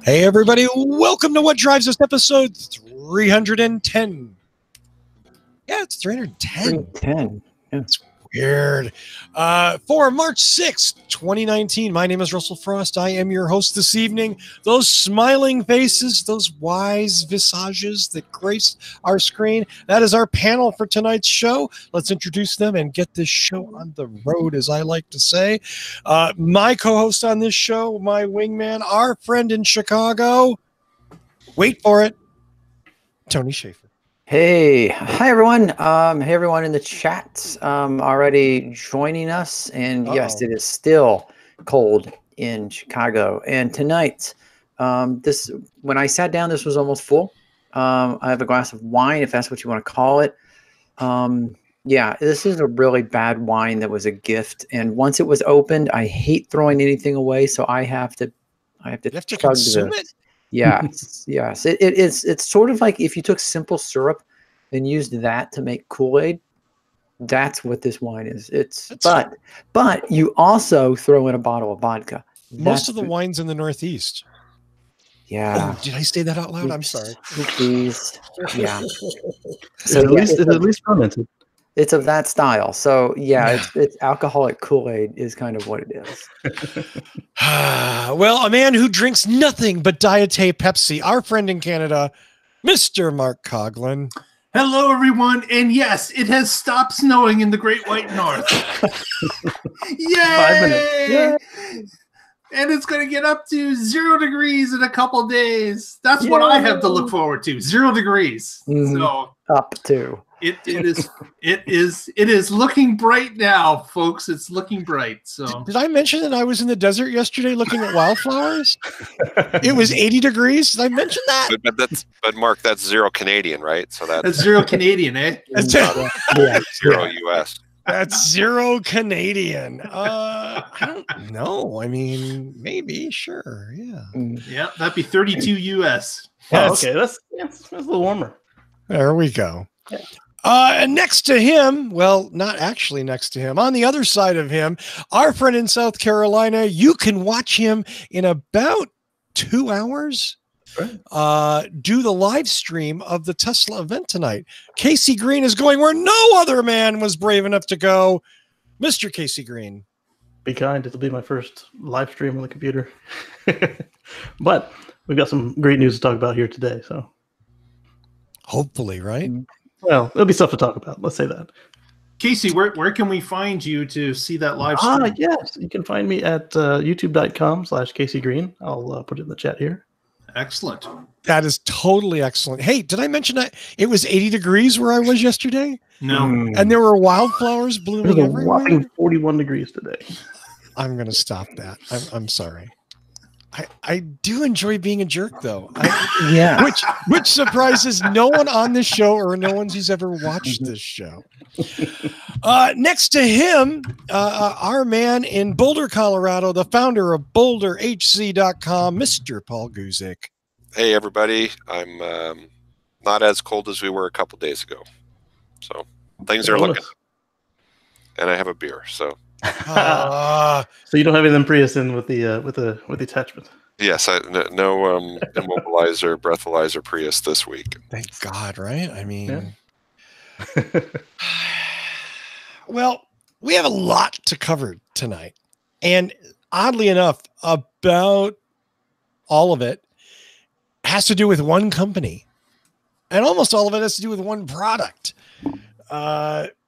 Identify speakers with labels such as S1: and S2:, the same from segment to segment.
S1: Hey, everybody. Welcome to What Drives Us, episode 310. Yeah, it's 310.
S2: 310. Yeah.
S1: It's weird. For March 6th, 2019, my name is Russell Frost. I am your host this evening. Those smiling faces, those wise visages that grace our screen, that is our panel for tonight's show. Let's introduce them and get this show on the road, as I like to say. My co-host on this show, my wingman, our friend in Chicago. Wait for it, Tony Schaefer.
S2: Hey, hi everyone. Hey everyone in the chat already joining us. And yes, it is still cold in Chicago. And tonight, when I sat down, this was almost full. I have a glass of wine, if that's what you want to call it. Yeah, this is a really bad wine that was a gift. And once it was opened, I hate throwing anything away, so I have to
S1: consume it.
S2: Yes, yes. It's sort of like if you took simple syrup and used that to make Kool-Aid. That's what this wine is. But you also throw in a bottle of vodka.
S1: Most of the wines in the Northeast.
S2: Yeah.
S1: Oh, did I say that out loud? I'm sorry.
S2: Please. Yeah.
S3: So it's at least fermented.
S2: It's of that style. So yeah, it's alcoholic Kool-Aid is kind of what it is.
S1: Well, a man who drinks nothing but Diet Pepsi, our friend in Canada, Mr. Mark Coughlin.
S4: Hello, everyone. And yes, it has stopped snowing in the Great White North. Yay!
S3: 5 minutes. Yay!
S4: And it's going to get up to 0 degrees in a couple days. That's what I have to look forward to. 0 degrees.
S2: Mm-hmm.
S4: So
S2: up to.
S4: It is looking bright now, folks. It's looking bright. So
S1: did I mention that I was in the desert yesterday looking at wildflowers? It was 80 degrees. Did I mention that?
S5: But Mark, that's 0 Canadian, right? So
S4: that's 0 Canadian, eh?
S1: That's
S5: 0 US.
S1: That's 0 Canadian. I don't know. I mean, maybe, sure, yeah.
S4: Yeah, that'd be 32 US.
S3: Oh, okay, that's a little warmer.
S1: There we go.
S3: Yeah.
S1: And next to him, well, not actually next to him, on the other side of him, our friend in South Carolina. You can watch him in about 2 hours. Do the live stream of the Tesla event tonight. Casey Green is going where no other man was brave enough to go. Mr. Casey Green.
S3: Be kind. It'll be my first live stream on the computer. But we've got some great news to talk about here today. So
S1: hopefully, right?
S3: Well, there'll be stuff to talk about. Let's say that.
S4: Casey, where can we find you to see that live stream?
S3: Yes. You can find me at youtube.com/Casey Green. I'll put it in the chat here.
S4: Excellent.
S1: That is totally excellent. Hey, did I mention that it was 80 degrees where I was yesterday?
S4: No.
S1: And there were wildflowers blooming everywhere?
S3: Whopping 41 degrees today.
S1: I'm going to stop that. I'm sorry. I do enjoy being a jerk, though. Which surprises no one on this show or no one who's ever watched this show. Next to him, our man in Boulder, Colorado, the founder of BoulderHC.com, Mr. Paul Guzik.
S5: Hey, everybody. I'm not as cold as we were a couple days ago. So things are looking. And I have a beer, so.
S3: So you don't have any of them Prius in with the attachment.
S5: Yes, no immobilizer, breathalyzer Prius this week.
S1: Thank God, right? I mean, well, we have a lot to cover tonight, and oddly enough, about all of it has to do with one company, and almost all of it has to do with one product.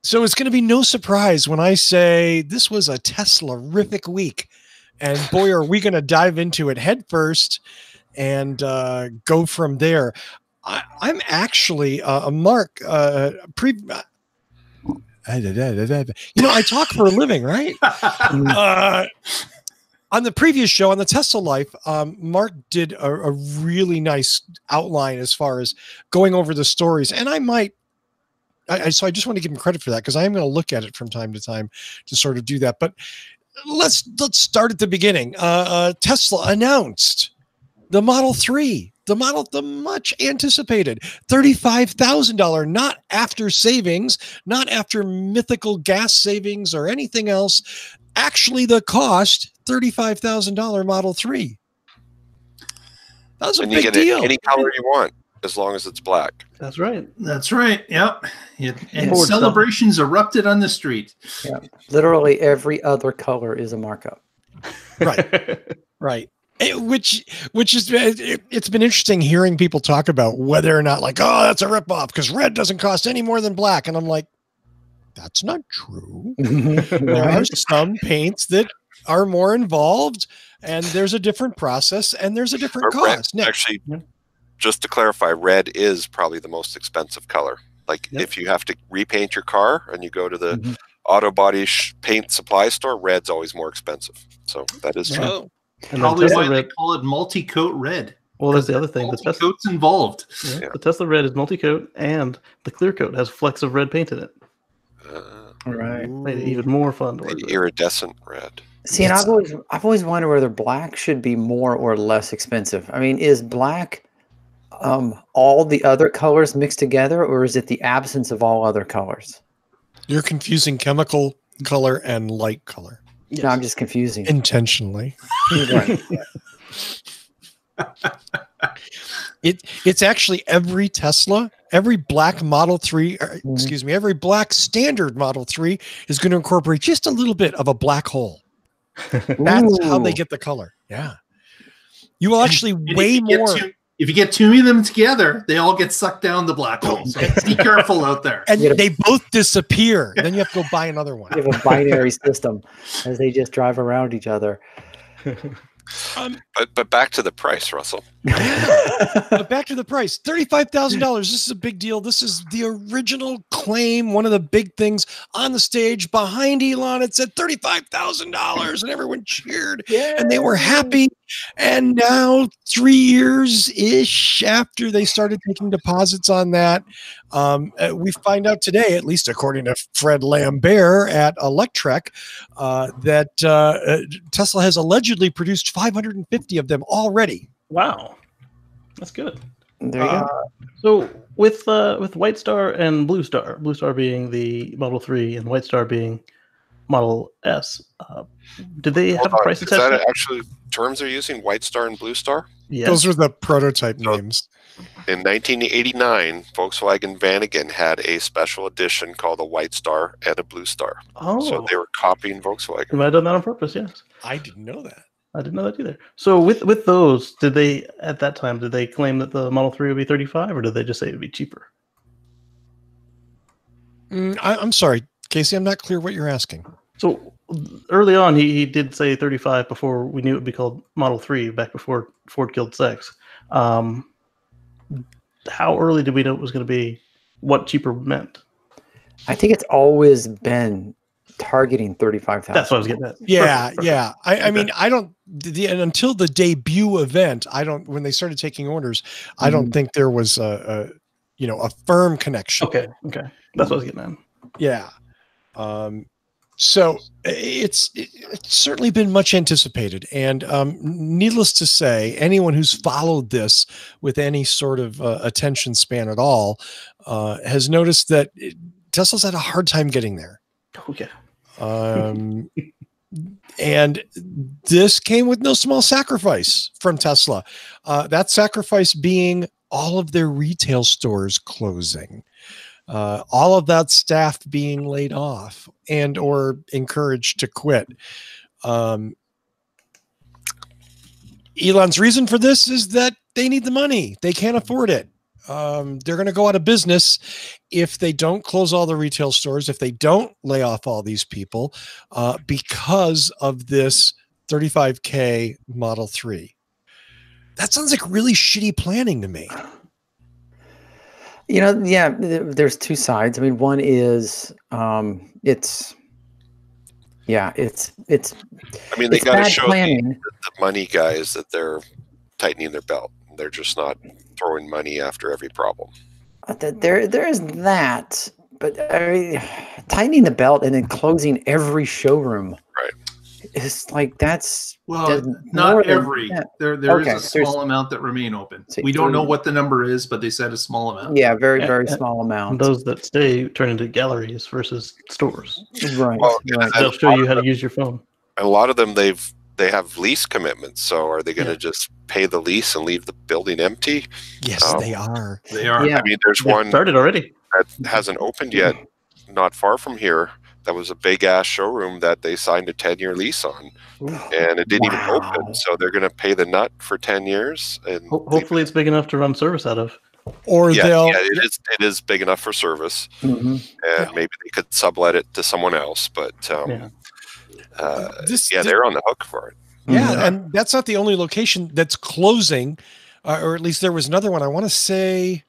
S1: So it's going to be no surprise when I say this was a Tesla-rific week. And boy, are we going to dive into it head first and go from there. I'm actually, Mark, I talk for a living, right? On the previous show, on the Tesla Life, Mark did a really nice outline as far as going over the stories. And so I just want to give him credit for that because I am going to look at it from time to time to sort of do that. But let's start at the beginning. Tesla announced the Model 3 the much anticipated $35,000, not after savings, not after mythical gas savings or anything else. Actually, the cost $35,000 Model 3. That was a big deal.
S5: Any color you want, as long as it's black.
S3: That's right.
S4: That's right. Yep. And celebrations erupted on the street.
S2: Yeah. Literally every other color is a markup.
S1: Right. Right. Which is, it's been interesting hearing people talk about whether or not, like, oh, that's a ripoff because red doesn't cost any more than black. And I'm like, that's not true. There are some paints that are more involved, and there's a different process, and there's a different cost.
S5: Actually, just to clarify, red is probably the most expensive color. Like if you have to repaint your car and you go to the auto body paint supply store, red's always more expensive. So that is true.
S4: And probably why they call it multi-coat red.
S3: Well, that's the other thing.
S4: The coat's involved.
S3: Yeah. The Tesla red is multi-coat, and the clear coat has flecks of red paint in it.
S2: Right.
S3: Made it even more fun to work with.
S5: Iridescent red.
S2: See, and I've always wondered whether black should be more or less expensive. I mean, is black all the other colors mixed together, or is it the absence of all other colors?
S1: You're confusing chemical color and light color.
S2: No, I'm just confusing.
S1: Intentionally.
S2: Right.
S1: It's actually every Tesla, every black Model 3, excuse me, every black standard Model 3 is going to incorporate just a little bit of a black hole. That's how they get the color. Yeah. You will actually way more.
S4: If you get too many of them together, they all get sucked down the black hole. So be careful out there.
S1: And they both disappear. Then you have to go buy another one.
S2: You have a binary system as they just drive around each other.
S5: But back to the price, Russell.
S1: But back to the price. $35,000. This is a big deal. This is the original claim. One of the big things on the stage behind Elon. It said $35,000 and everyone cheered and they were happy. And now 3 years-ish after they started taking deposits on that, we find out today, at least according to Fred Lambert at Electrek, that Tesla has allegedly produced 550 of them already.
S3: Wow, that's good.
S2: There you go.
S3: So with White Star and Blue Star being the Model 3 and White Star being Model S, did they have a price attached?
S5: Is that actually terms they're using? White Star and Blue Star?
S3: Yes.
S1: Those are the prototype names.
S5: In 1989, Volkswagen Vanagon had a special edition called a White Star and a Blue Star.
S3: Oh,
S5: so they were copying Volkswagen.
S3: You might have done that on purpose. Yes,
S1: I didn't know that.
S3: I didn't know that either. So with those, did they at that time claim that the Model 3 would be 35, or did they just say it would be cheaper?
S1: I'm sorry, Casey. I'm not clear what you're asking.
S3: So early on, he did say 35 before we knew it would be called Model 3, back before Ford killed Sex. How early did we know it was going to be what cheaper meant?
S2: I think it's always been targeting 35,000.
S3: That's what I was getting at.
S1: Yeah,
S3: Perfect.
S1: yeah. I mean, I don't. And until the debut event, I don't. When they started taking orders, I don't think there was a firm connection.
S3: Okay, that's what I was getting at.
S1: Yeah. So it's certainly been much anticipated, and needless to say, anyone who's followed this with any sort of attention span at all has noticed that Tesla's had a hard time getting there.
S3: Okay.
S1: And this came with no small sacrifice from Tesla. That sacrifice being all of their retail stores closing. All of that staff being laid off and or encouraged to quit. Elon's reason for this is that they need the money. They can't afford it. They're going to go out of business if they don't close all the retail stores, if they don't lay off all these people because of this $35K Model 3. That sounds like really shitty planning to me.
S2: There's two sides. I mean, one is it's. I mean,
S5: they got to show the money guys that they're tightening their belt. They're just not throwing money after every problem.
S2: There is that, but I mean, tightening the belt and then closing every showroom.
S5: Right.
S2: it's like that's
S4: not every. There is a small amount that remain open. We don't know what the number is, but they said a small amount.
S2: Yeah, very small amount.
S3: And those that stay turn into galleries versus stores.
S2: Right.
S5: Well,
S3: They'll show you how to use your phone.
S5: A lot of them they have lease commitments. So are they going to just pay the lease and leave the building empty?
S1: Yes, they are.
S4: They are.
S2: Yeah.
S5: I mean, there's one
S3: started already
S5: that hasn't opened yet, not far from here. That was a big ass showroom that they signed a 10-year lease on, and it didn't even open. So they're going to pay the nut for 10 years. And
S3: hopefully, it's big enough to run service out of.
S1: Or
S5: it is big enough for service, and maybe they could sublet it to someone else. But they're on the hook for it.
S1: Yeah, and that's not the only location that's closing, or at least there was another one. I want to say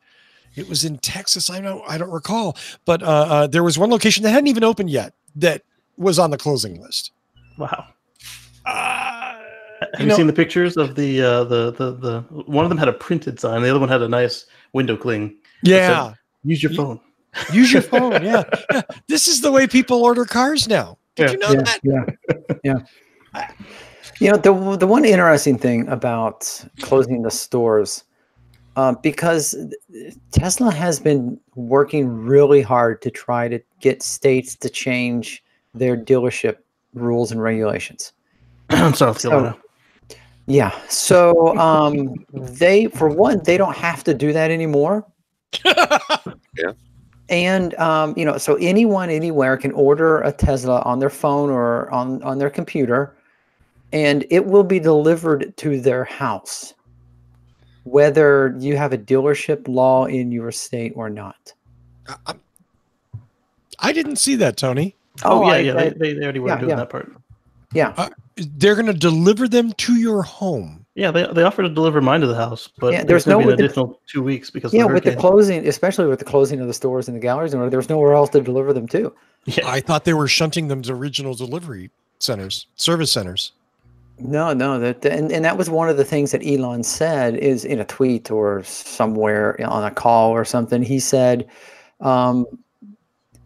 S1: it was in Texas. I don't recall, but there was one location that hadn't even opened yet that was on the closing list.
S3: Wow. Have you seen the pictures of the one of them had a printed sign, the other one had a nice window cling.
S2: Yeah.
S3: Said, use your phone.
S1: Use your phone. Yeah. This is the way people order cars now. Did you know that?
S2: Yeah. You know, the one interesting thing about closing the stores, because Tesla has been working really hard to try to get states to change their dealership rules and regulations.
S3: South Carolina.
S2: Yeah. So they don't have to do that anymore.
S5: Yeah.
S2: And so anyone anywhere can order a Tesla on their phone or on their computer, and it will be delivered to their house, whether you have a dealership law in your state or not.
S1: I didn't see that, Tony.
S3: They already were doing that part.
S2: Yeah.
S1: They're going to deliver them to your home.
S3: Yeah, they offered to deliver mine to the house, but
S2: there's
S3: no additional 2 weeks because
S2: with the closing, especially with the closing of the stores and the galleries, and there's nowhere else to deliver them to.
S1: Yeah. I thought they were shunting them to regional delivery centers, service centers.
S2: No, and that was one of the things that Elon said is in a tweet or somewhere on a call or something. He said,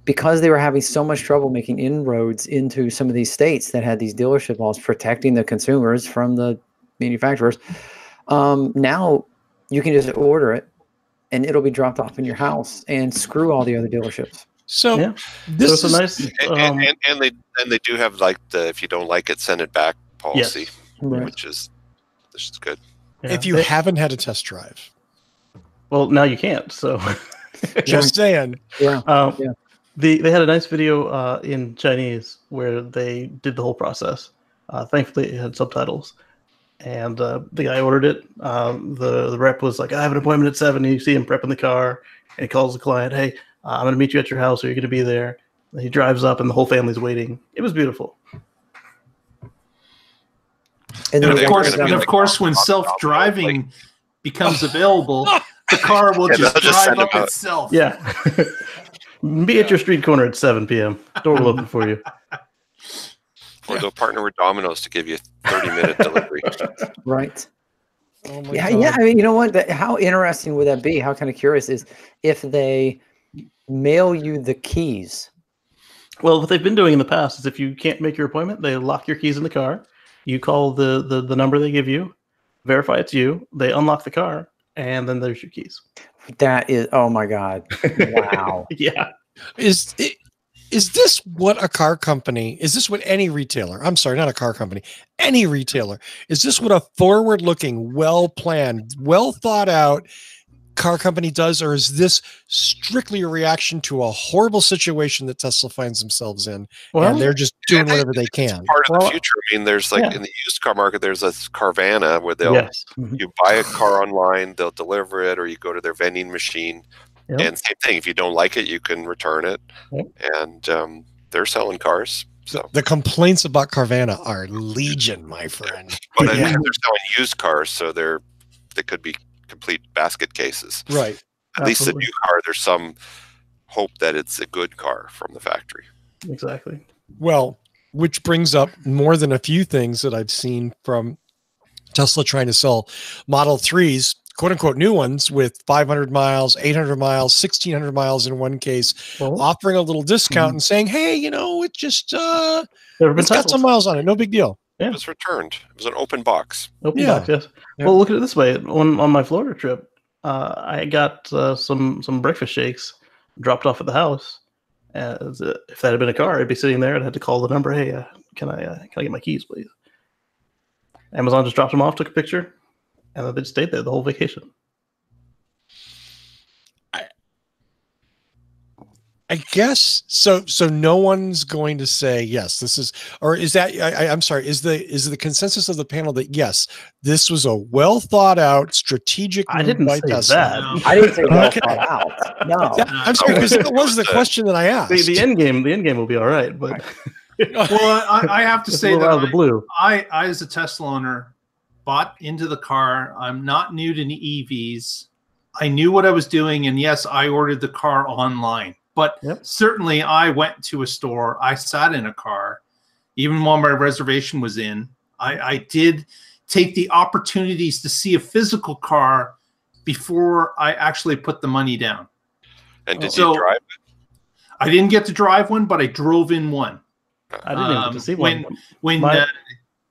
S2: because they were having so much trouble making inroads into some of these states that had these dealership laws protecting the consumers from the manufacturers, now you can just order it and it'll be dropped off in your house and screw all the other dealerships.
S1: So
S3: this is a nice,
S5: and they do have like the if you don't like it, send it back policy, which is good.
S1: Yeah. If you haven't had a test drive,
S3: well, now you can't. So
S1: just saying,
S3: They had a nice video in Chinese where they did the whole process. Thankfully, it had subtitles. And the guy ordered it. The rep was like, I have an appointment at 7. And you see him prepping the car. And he calls the client, hey, I'm going to meet you at your house. Are you going to be there? And he drives up and the whole family's waiting. It was beautiful.
S4: And of course, when self-driving becomes available, the car will just drive up itself.
S3: Yeah. Be at your street corner at 7 p.m. Door will open for you.
S5: Or they'll partner with Domino's to give you a 30-minute delivery.
S2: Right.
S1: Oh my
S2: God.
S1: God.
S2: I mean, you know what? How interesting would that be? How kind of curious is if they mail you the keys?
S3: Well, what they've been doing in the past is if you can't make your appointment, they lock your keys in the car. You call the number they give you, verify it's you. They unlock the car, and then there's your keys.
S2: That is, oh my God. Wow.
S3: Yeah.
S1: Is this what a car company, is this what any retailer, I'm sorry, not a car company, any retailer, is this what a forward-looking, well-planned, well-thought-out car company does, or is this strictly a reaction to a horrible situation that Tesla finds themselves in, and they're just doing whatever they can?
S5: Part of the future. I mean, there's in the used car market, there's a Carvana where you buy a car online, they'll deliver it, or you go to their vending machine. Yep. And same thing, if you don't like it, you can return it. Yep. And they're selling cars. So
S1: the complaints about Carvana are legion, my friend.
S5: But they're selling used cars, so they could be complete basket cases.
S1: Right.
S5: At least the new car, there's some hope that it's a good car from the factory.
S3: Exactly.
S1: Well, which brings up more than a few things that I've seen from Tesla trying to sell Model 3s quote unquote new ones with 500 miles, 800 miles, 1600 miles in one case, offering a little discount and saying, hey, it just, it's got some miles on it. No big deal.
S5: Yeah. It was returned. It was an open box.
S3: Open box, yes. Yeah. Well, look at it this way. On my Florida trip, I got some breakfast shakes dropped off at the house. If that had been a car, I'd be sitting there and had to call the number. Hey, can I get my keys, please? Amazon just dropped them off, took a picture, and then they just stayed there the whole vacation.
S1: I guess so. So no one's going to say yes. This is, or is that? I'm sorry. Is the consensus of the panel that yes, this was a well thought out strategic move?
S3: I didn't say that.
S2: No. I didn't say well thought out. No,
S1: I'm sorry, because it was the question that I asked.
S3: The end game will be all right, but
S4: well, I have to say that
S3: out of the blue.
S4: I as a Tesla owner bought into the car. I'm not new to EVs. I knew what I was doing, and yes, I ordered the car online. But certainly I went to a store. I sat in a car. Even while my reservation was in, I did take the opportunities to see a physical car before I actually put the money down.
S5: And did you drive it?
S4: I didn't get to drive one, but I drove in one.
S3: I didn't even get to see one.
S4: When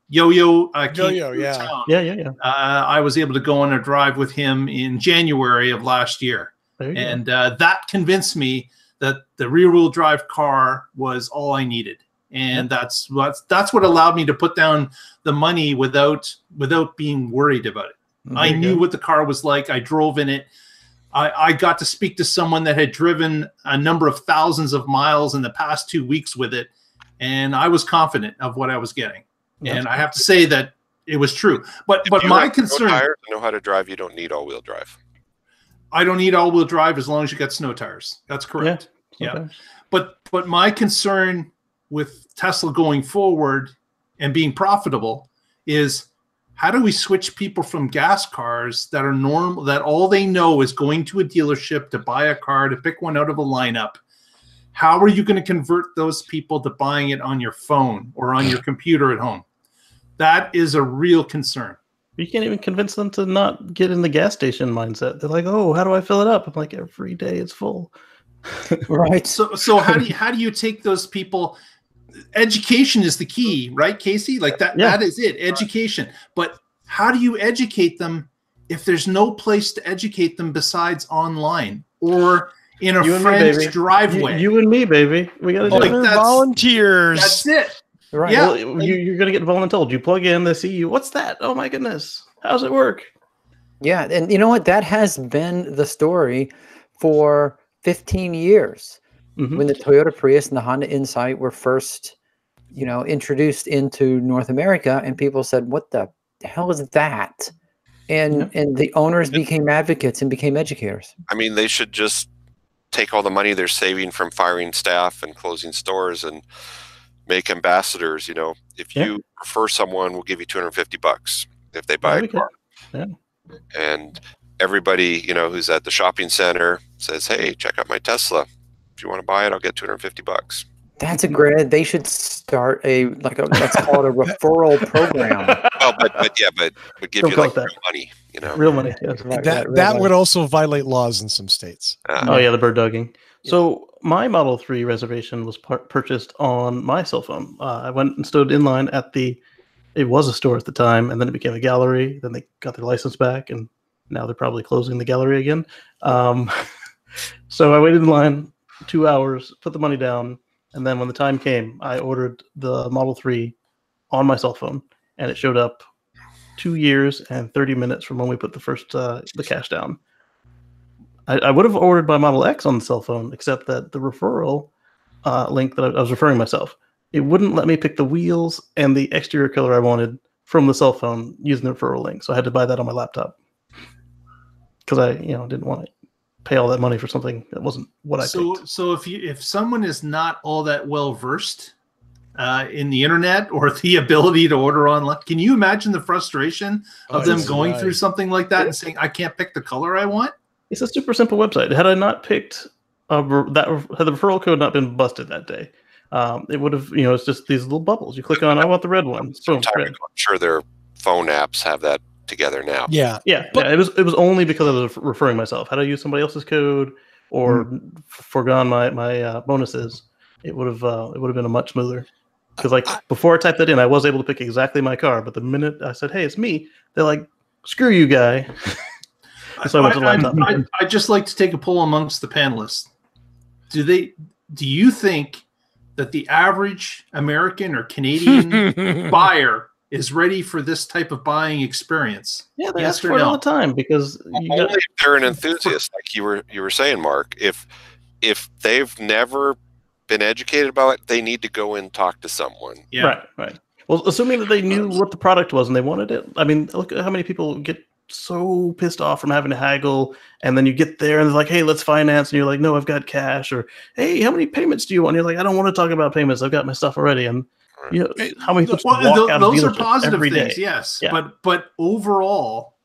S4: Yo-Yo came
S1: to
S4: town,
S3: I
S4: was able to go on a drive with him in January of last year. And that convinced me that the rear-wheel drive car was all I needed, and that's what allowed me to put down the money without being worried about it. I knew what the car was like. I drove in it. I got to speak to someone that had driven a number of thousands of miles in the past 2 weeks with it, and I was confident of what I was getting. And I have to say that it was true. But my concern,
S5: to know how to drive, you don't need all-wheel drive.
S4: I don't need all-wheel drive as long as you got snow tires. That's correct. Yeah. But my concern with Tesla going forward and being profitable is, how do we switch people from gas cars that are normal, that all they know is going to a dealership to buy a car, to pick one out of a lineup? How are you going to convert those people to buying it on your phone or on your computer at home? That is a real concern.
S3: You can't even convince them to not get in the gas station mindset. They're like, "Oh, how do I fill it up?" I'm like, "Every day it's full."
S4: Right. So how do you take those people? Education is the key, right, Casey? Like that. Yeah. That is it. Education. But how do you educate them if there's no place to educate them besides online or in a friend's driveway?
S3: You and me, baby. We got to do
S1: it. Volunteers.
S4: That's it.
S3: Right. Yeah. Well, you're going to get voluntold. You plug in, they see you. What's that? Oh, my goodness. How's it work?
S2: Yeah. And you know what? That has been the story for 15 years. When the Toyota Prius and the Honda Insight were first, introduced into North America, and people said, what the hell is that? And the owners became advocates and became educators.
S5: I mean, they should just take all the money they're saving from firing staff and closing stores and make ambassadors. If you refer someone, we'll give you $250 if they buy a car.
S3: Yeah.
S5: And everybody, who's at the shopping center says, "Hey, check out my Tesla. If you want to buy it, I'll get $250."
S2: That's a great. They should start let's call it a referral program.
S5: Well, but give you real money,
S3: real money. Yes.
S1: That would also violate laws in some states.
S3: The bird dogging. Yeah. So my Model 3 reservation was purchased on my cell phone. I went and stood in line at it was a store at the time, and then it became a gallery. Then they got their license back, and now they're probably closing the gallery again. So I waited in line 2 hours, put the money down, and then when the time came, I ordered the Model 3 on my cell phone, and it showed up 2 years and 30 minutes from when we put the cash down. I would have ordered my Model X on the cell phone, except that the referral link that I was referring myself, it wouldn't let me pick the wheels and the exterior color I wanted from the cell phone using the referral link. So I had to buy that on my laptop because I didn't want to pay all that money for something that wasn't what I picked.
S4: So if someone is not all that well versed in the internet or the ability to order online, can you imagine the frustration of them going through something like that and saying, "I can't pick the color I want"?
S3: It's a super simple website. Had I not picked had the referral code not been busted that day, it would have. It's just these little bubbles. You click on, I want the red one. Boom, red.
S5: I'm sure their phone apps have that together now.
S1: Yeah.
S3: But it was only because I was referring myself. Had I used somebody else's code or forgone my bonuses, it would have been a much smoother. Because like before I typed that in, I was able to pick exactly my car. But the minute I said, "Hey, it's me," they're like, "Screw you, guy." So I went to laptop.
S4: I'd just like to take a poll amongst the panelists. Do you think that the average American or Canadian buyer is ready for this type of buying experience?
S3: Yeah, they ask for it all the time because
S5: only if they're an enthusiast, like you were saying, Mark. If they've never been educated about it, they need to go and talk to someone.
S3: Yeah. Right. Well, assuming that they knew what the product was and they wanted it. I mean, look at how many people get so pissed off from having to haggle, and then you get there and they're like, "Hey, let's finance," and you're like, "No, I've got cash," or "Hey, how many payments do you want?" And you're like, "I don't want to talk about payments. I've got my stuff already." And you know, how many people walk out of
S4: those are positive
S3: every
S4: things,
S3: day?
S4: yes.
S3: Yeah.
S4: But overall,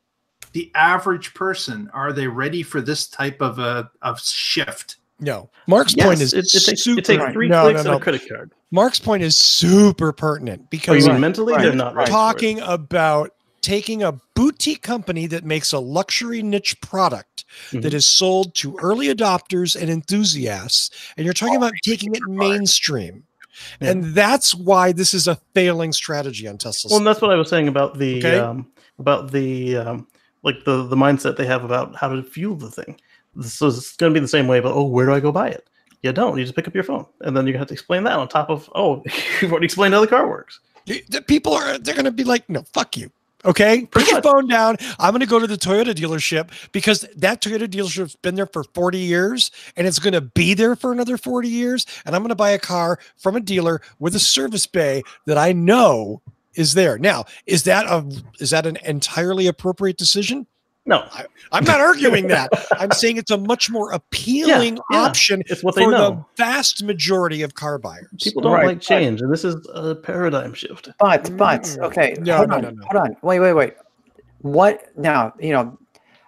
S4: the average person, are they ready for this type of shift?
S1: No. Mark's point is
S3: it takes 3
S1: super.
S3: clicks and a credit card.
S1: Mark's point is super pertinent because
S3: you mean mentally they're not right
S1: talking about taking a boutique company that makes a luxury niche product that is sold to early adopters and enthusiasts, and you're talking about taking it mainstream. Yeah. And that's why this is a failing strategy on Tesla's.
S3: Well, and that's what I was saying about the like the mindset they have about how to fuel the thing. So it's going to be the same way, but where do I go buy it? You don't. You just pick up your phone, and then you have to explain that on top of you've already explained how the car works.
S1: The people they're going to be like, "No, fuck you." Okay, put your phone down. I'm going to go to the Toyota dealership because that Toyota dealership's been there for 40 years and it's going to be there for another 40 years. And I'm going to buy a car from a dealer with a service bay that I know is there. Now, is that an entirely appropriate decision?
S3: No,
S1: I'm not arguing that. I'm saying it's a much more appealing option
S3: it's what
S1: for the vast majority of car buyers.
S3: People don't like change, and this is a paradigm shift.
S2: But okay, hold on. Wait. What now? You know,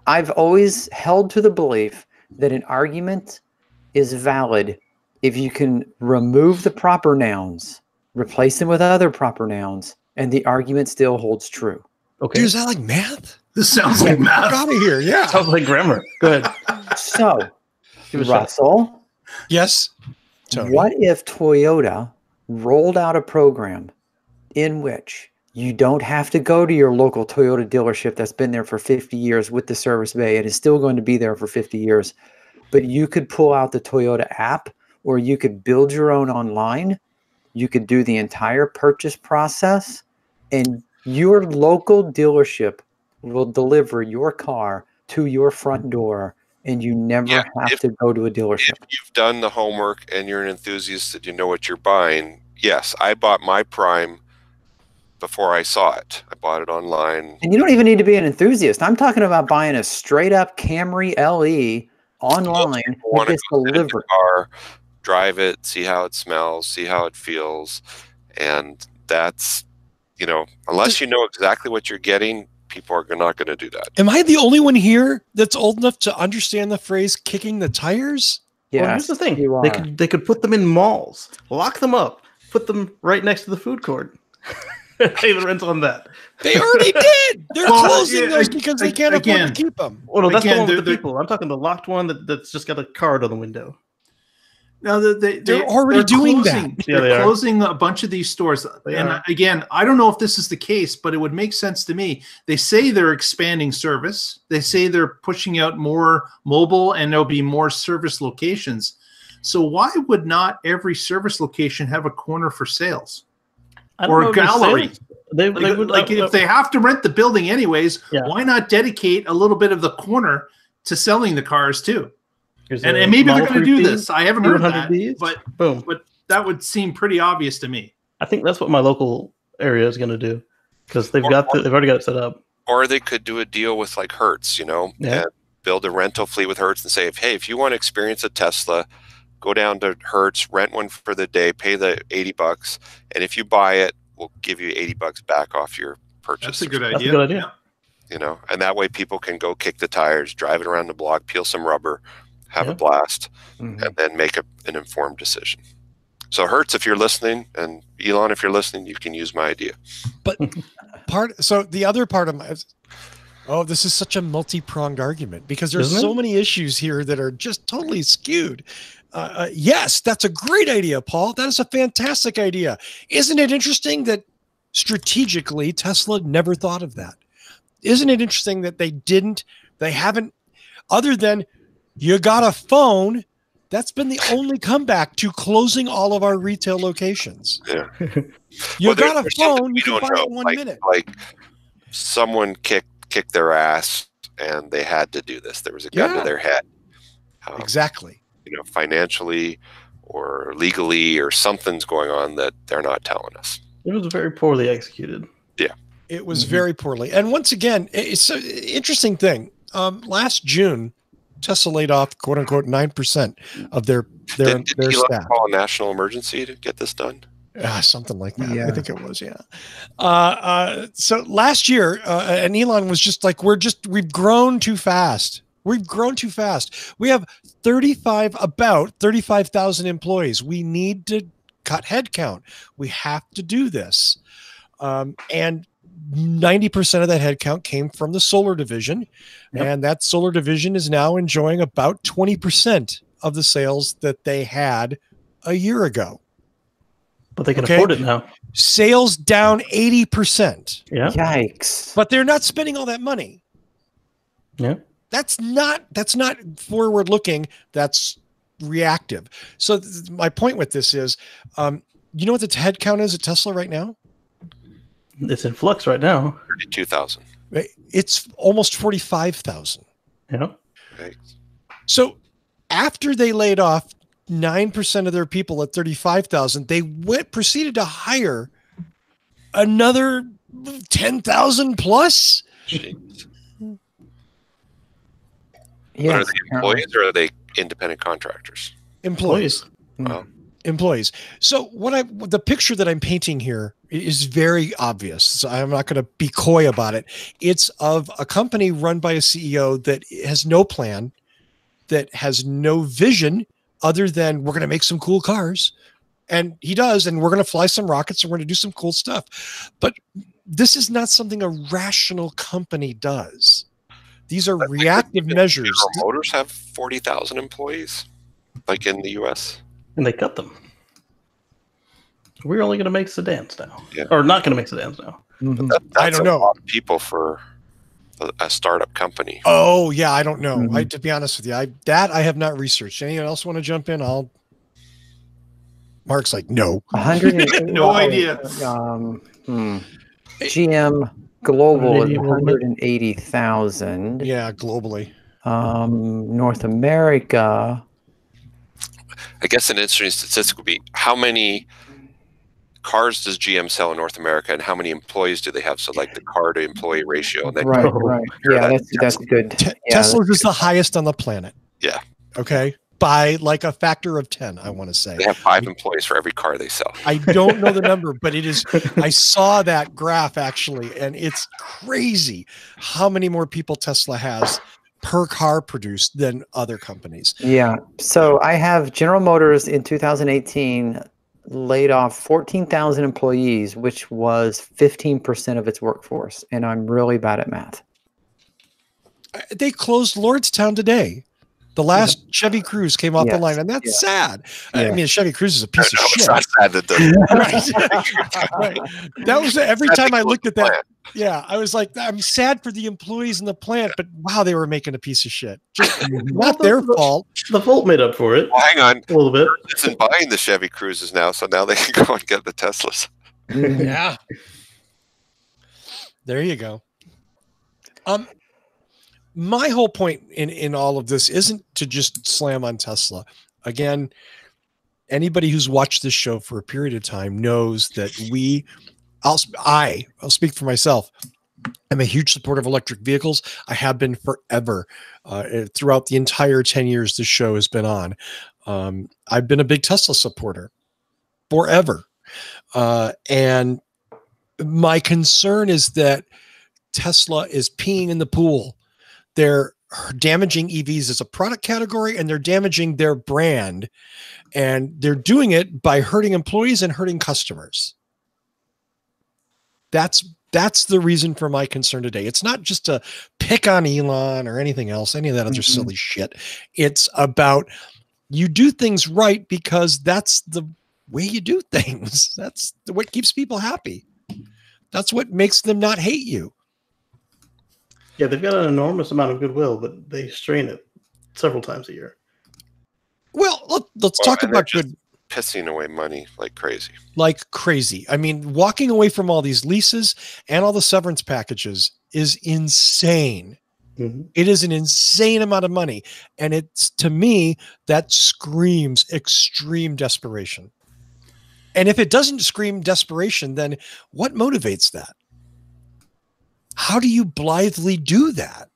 S2: I've always held to the belief that an argument is valid if you can remove the proper nouns, replace them with other proper nouns, and the argument still holds true.
S1: Okay, dude, is that like math?
S4: This sounds like math.
S1: Get out of here. Yeah.
S3: Sounds like grammar. Go ahead.
S2: So, Russell.
S1: Yes. Tony.
S2: What if Toyota rolled out a program in which you don't have to go to your local Toyota dealership that's been there for 50 years with the service bay and is still going to be there for 50 years, but you could pull out the Toyota app or you could build your own online. You could do the entire purchase process, and your local dealership will deliver your car to your front door, and you never have to go to a dealership.
S5: If you've done the homework and you're an enthusiast that you know what you're buying, yes, I bought my Prime before I saw it. I bought it online.
S2: And you don't even need to be an enthusiast. I'm talking about buying a straight-up Camry LE online that gets delivered.
S5: Car, drive it, see how it smells, see how it feels, and that's, unless you know exactly what you're getting, people are not going to do that.
S1: Am I the only one here that's old enough to understand the phrase "kicking the tires"?
S2: Yeah,
S3: well, here's the thing: they could put them in malls, lock them up, put them right next to the food court. Pay the rent on that.
S1: They already did. They're closing those because they can't afford to keep them.
S3: Well, no, that's the one with the people. I'm talking the locked one that's just got a card on the window.
S4: No, they're
S1: already doing
S4: closing.
S1: that.
S4: They're closing a bunch of these stores. And again, I don't know if this is the case, but it would make sense to me. They say they're expanding service. They say they're pushing out more mobile and there'll be more service locations. So why would not every service location have a corner for sales or a gallery?
S3: They would,
S4: if they have to rent the building anyways, why not dedicate a little bit of the corner to selling the cars too? And maybe they're going to do this. I haven't heard that, but that would seem pretty obvious to me.
S3: I think that's what my local area is going to do because they've already got it set up.
S5: Or they could do a deal with like Hertz, and build a rental fleet with Hertz and say, hey, if you want to experience a Tesla, go down to Hertz, rent one for the day, pay the $80, and if you buy it, we'll give you $80 back off your purchase.
S4: That's a good idea.
S3: That's a good idea.
S5: And that way people can go kick the tires, drive it around the block, peel some rubber, have a blast, and then make an informed decision. So Hertz, if you're listening, and Elon, if you're listening, you can use my idea.
S1: But so the other part of Oh, this is such a multi-pronged argument because there's
S3: Isn't
S1: so
S3: it?
S1: many issues here that are just totally skewed. Yes, that's a great idea, Paul. That is a fantastic idea. Isn't it interesting that strategically Tesla never thought of that? Isn't it interesting that they haven't, other than you got a phone, that's been the only comeback to closing all of our retail locations.
S5: Yeah.
S1: You
S5: Well,
S1: got a
S5: there's something
S1: phone,
S5: we
S1: you can
S5: don't
S1: buy
S5: know.
S1: it in 1
S5: Like-
S1: minute.
S5: Like someone kicked their ass and they had to do this. There was a gun
S1: Yeah.
S5: to their head.
S1: Exactly.
S5: Financially or legally or something's going on that they're not telling us.
S3: It was very poorly executed.
S1: It was very poorly. And once again, it's an interesting thing. Last June, Tesla laid off, quote unquote, 9% of their
S5: Didn't Elon
S1: staff.
S5: call a national emergency to get this done?
S1: Something like that.
S2: Yeah.
S1: I think it was, yeah. So last year, and Elon was just like, we've grown too fast. We've grown too fast. We have about 35,000 employees. We need to cut headcount. We have to do this. And 90% of that headcount came from the solar division.
S3: Yep.
S1: And that solar division is now enjoying about 20% of the sales that they had a year ago.
S3: But they can
S1: Okay.
S3: afford it now.
S1: Sales down 80%,
S3: Yeah.
S2: Yikes.
S1: but they're not spending all that money.
S3: Yeah.
S1: That's not forward looking. That's reactive. So my point with this is, you know what the headcount is at Tesla right now?
S3: It's in flux right now.
S5: 32,000.
S1: It's almost 45,000.
S3: Yeah.
S5: Okay.
S1: So after they laid off 9% of their people at 35,000, they proceeded to hire another 10,000 plus.
S5: Jeez.
S2: Yeah.
S5: But are they employees or are they independent contractors?
S1: Employees.
S5: Wow.
S1: Employees. So the picture that I'm painting here is very obvious. So I'm not going to be coy about it. It's of a company run by a CEO that has no plan, that has no vision other than we're going to make some cool cars. And he does, and we're going to fly some rockets and we're going to do some cool stuff. But this is not something a rational company does. These are reactive measures.
S5: General Motors have 40,000 employees, like in the U.S.
S3: And they cut them. We're only going to make sedans now.
S5: Yeah.
S3: Or not going to make sedans now.
S2: Mhm.
S5: That's
S1: I don't know.
S5: a lot of people for a startup company.
S1: Oh yeah, I don't know.
S2: Mhm.
S1: To be honest with you, I have not researched. Anyone else want to jump in? Mark's like, no.
S2: 100
S4: No idea.
S2: GM Global is
S3: 180,000.
S2: 180,000.
S1: Yeah, globally.
S2: North America.
S5: I guess an interesting statistic would be how many cars does GM sell in North America and how many employees do they have? So like the car to employee ratio. And then
S2: Right,
S3: Oh,
S2: right.
S5: compare
S2: Yeah,
S5: that
S2: that's good. Yeah,
S1: Tesla's is the highest on the planet.
S5: Yeah.
S1: Okay. By like a factor of 10, I want to say.
S5: they have 5 employees for every car they sell.
S1: I don't know the number, but it is. I saw that graph actually, and it's crazy how many more people Tesla has per car produced than other companies.
S2: Yeah. So I have General Motors in 2018 laid off 14,000 employees, which was 15% of its workforce. And I'm really bad at math.
S1: They closed Lordstown today. The last Chevy Cruze came off the
S2: Yes,
S1: line, and that's
S2: yes.
S1: sad. I
S2: Yeah.
S1: mean, Chevy Cruze is a piece of
S5: No,
S1: shit.
S5: it's not sad that the
S1: Right. That was every
S5: Sad
S1: time
S5: they
S1: I
S5: closed
S1: looked
S5: the
S1: at that.
S5: plant.
S1: Yeah, I was like, I'm sad for the employees in the plant, but wow, they were making a piece of shit. Just not their fault.
S3: The Volt made up for it
S5: Well, hang on.
S3: a little bit.
S5: Isn't buying the Chevy Cruises now, so now they can go and get the Teslas.
S1: Yeah. There you go. My whole point in all of this isn't to just slam on Tesla. Again, anybody who's watched this show for a period of time knows that I'll speak for myself. I'm a huge supporter of electric vehicles. I have been forever. Throughout the entire 10 years this show has been on. I've been a big Tesla supporter forever. And my concern is that Tesla is peeing in the pool. They're damaging EVs as a product category, and they're damaging their brand. And they're doing it by hurting employees and hurting customers. That's the reason for my concern today. It's not just to pick on Elon or anything else, any of that other silly shit. It's about you do things right because that's the way you do things. That's what keeps people happy. That's what makes them not hate you.
S3: Yeah, they've got an enormous amount of goodwill, but they strain it several times a year.
S1: Well, let's talk about good.
S5: Pissing away money like crazy.
S1: Like crazy. I mean, walking away from all these leases and all the severance packages is insane. It is an insane amount of money. And it's, to me, that screams extreme desperation. And if it doesn't scream desperation, then what motivates that? How do you blithely do that?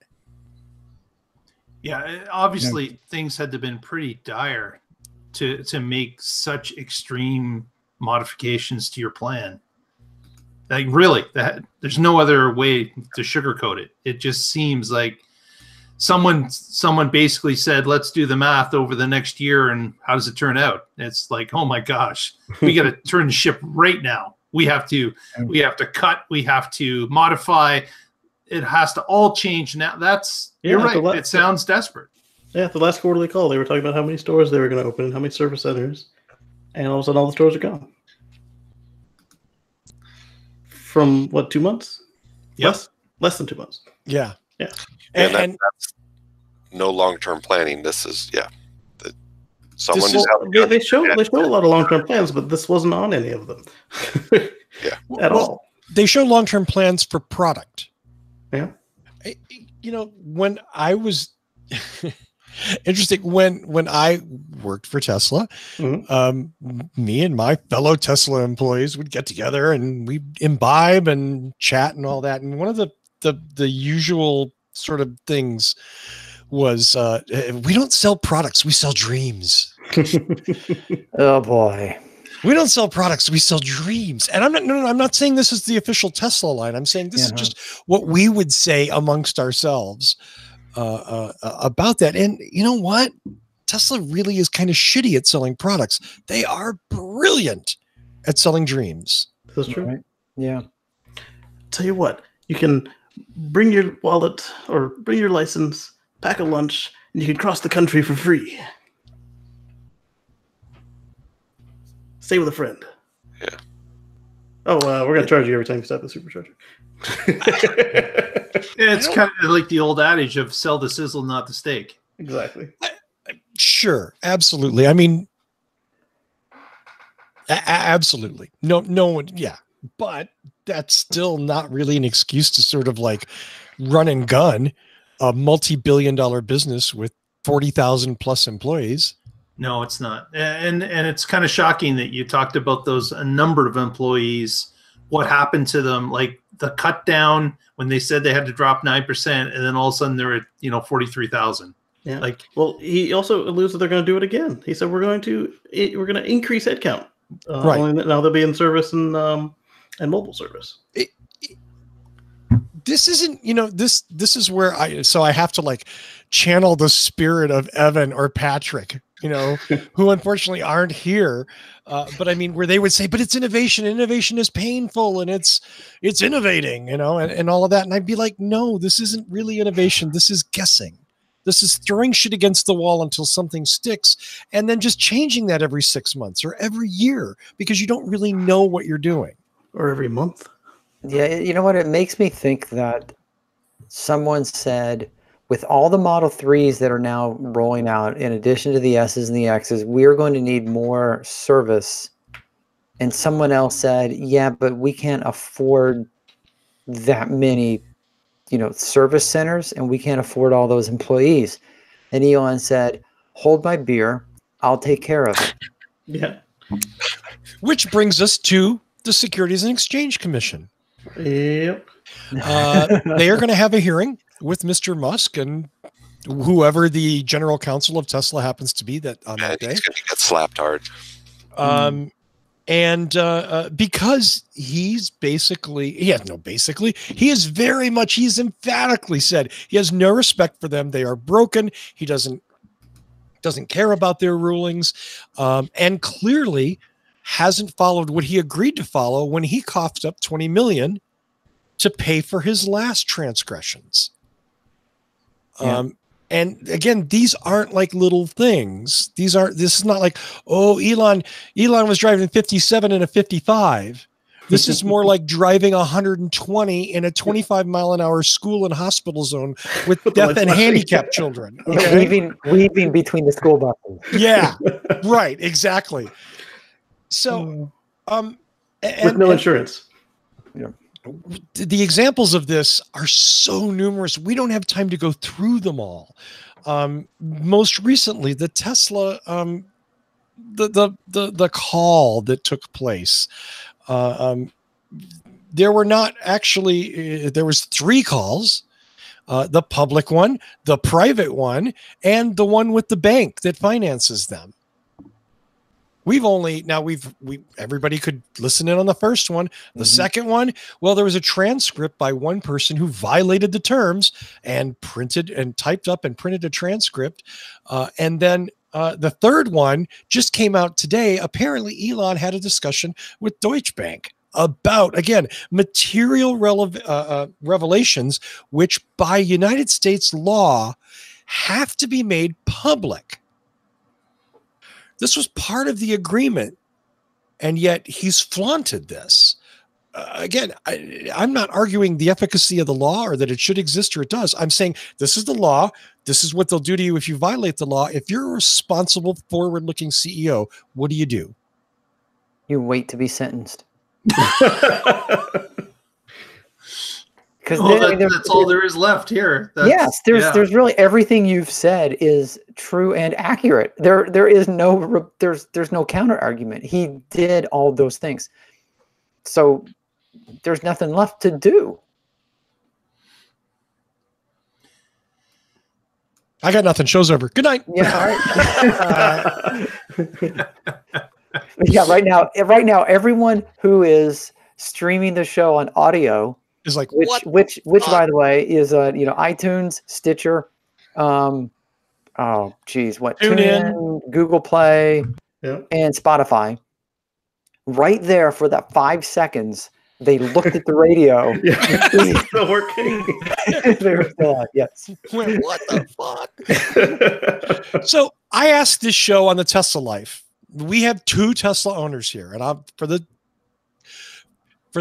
S4: Yeah, obviously things had to have been pretty dire to make such extreme modifications to your plan. Like really, there's no other way to sugarcoat it. It just seems like someone basically said, let's do the math over the next year and how does it turn out? It's like, oh my gosh, we got to turn the ship right now. We have to cut, we have to modify. It has to all change now. You're right. It sounds desperate.
S3: Yeah, at the last quarterly call, they were talking about how many stores they were going to open and how many service centers, and all of a sudden, all the stores are gone. From what, 2 months?
S4: Yes,
S3: less than 2 months.
S1: Yeah,
S3: yeah,
S5: and that's no long-term planning. This is someone just
S3: they show a lot of long-term plans, but this wasn't on any of them. At all.
S1: They show long-term plans for product.
S3: Yeah,
S1: when I was. Interesting. When I worked for Tesla, me and my fellow Tesla employees would get together and we imbibe and chat and all that. And one of the usual sort of things was we don't sell products, we sell dreams.
S2: Oh boy.
S1: We don't sell products, we sell dreams. And I'm not saying this is the official Tesla line. I'm saying this is just what we would say amongst ourselves. About that. And you know what? Tesla really is kind of shitty at selling products. They are brilliant at selling dreams.
S3: That's true.
S2: Right. Yeah.
S3: Tell you what, you can bring your wallet or bring your license, pack a lunch, and you can cross the country for free. Stay with a friend.
S5: Yeah.
S3: Oh, we're going to charge you every time you stop the supercharger.
S4: It's kind of like the old adage of sell the sizzle, not the steak.
S3: Exactly.
S1: Sure, absolutely. I mean, absolutely. No one. Yeah, but that's still not really an excuse to sort of like run and gun a multi-billion-dollar business with 40,000 plus employees.
S4: No, it's not. And it's kind of shocking that you talked about a number of employees. What happened to them? Like the cut down when they said they had to drop 9%, and then all of a sudden they're at 43,000.
S3: Yeah. Well, he also alludes that they're going to do it again. He said we're going to increase headcount.
S1: Right
S3: now they'll be in service and mobile service.
S1: This isn't, this is where I have to like channel the spirit of Evan or Patrick, who unfortunately aren't here. But I mean, where they would say, but it's innovation. Innovation is painful and it's innovating, and all of that. And I'd be like, no, this isn't really innovation. This is guessing. This is throwing shit against the wall until something sticks and then just changing that every 6 months or every year because you don't really know what you're doing.
S3: Or every month.
S2: Yeah, you know what? It makes me think that someone said, with all the Model 3s that are now rolling out, in addition to the S's and the X's, we're going to need more service. And someone else said, yeah, but we can't afford that many, service centers, and we can't afford all those employees. And Elon said, hold my beer, I'll take care of it.
S3: Yeah.
S1: Which brings us to the Securities and Exchange Commission.
S3: Yep.
S1: They are going to have a hearing with Mr. Musk and whoever the general counsel of Tesla happens to be that on that day.
S5: He's going to get slapped hard.
S1: And because he's he's emphatically said he has no respect for them. They are broken. He doesn't care about their rulings, and clearly hasn't followed what he agreed to follow when he coughed up $20 million to pay for his last transgressions.
S2: Yeah.
S1: And again, these aren't like little things. This is not like, oh, Elon was driving 57 in a 55. This is more like driving 120 in a 25-mile-an-hour school and hospital zone with deaf and handicapped children.
S2: Okay? Weaving between the school buses.
S1: Yeah, right, exactly. So,
S3: with no insurance.
S2: Yeah.
S1: The examples of this are so numerous. We don't have time to go through them all. Most recently, the Tesla, the call that took place. There were not actually, there was 3 calls, the public one, the private one, and the one with the bank that finances them. Everybody could listen in on the first one. The second one, well, there was a transcript by one person who violated the terms and typed up and printed a transcript. And then the third one just came out today. Apparently, Elon had a discussion with Deutsche Bank about, again, material revelations, which by United States law have to be made public. This was part of the agreement, and yet he's flaunted this. Again, I'm not arguing the efficacy of the law or that it should exist or it does. I'm saying this is the law. This is what they'll do to you if you violate the law. If you're a responsible, forward-looking CEO, what do?
S2: You wait to be sentenced.
S4: That's all there is left here.
S2: There's really everything you've said is true and accurate. There's no counter argument. He did all those things, so there's nothing left to do.
S1: I got nothing. Show's over. Good night.
S2: Yeah. All right. Yeah. Right now, everyone who is streaming the show on audio
S1: is like,
S2: which by the way is iTunes, Stitcher, TuneIn, Google Play, and Spotify. Right there for that 5 seconds, they looked at the radio.
S3: It's still working.
S2: They were still on, yes.
S1: What the fuck? So I asked this show on the Tesla Life. We have 2 Tesla owners here, and for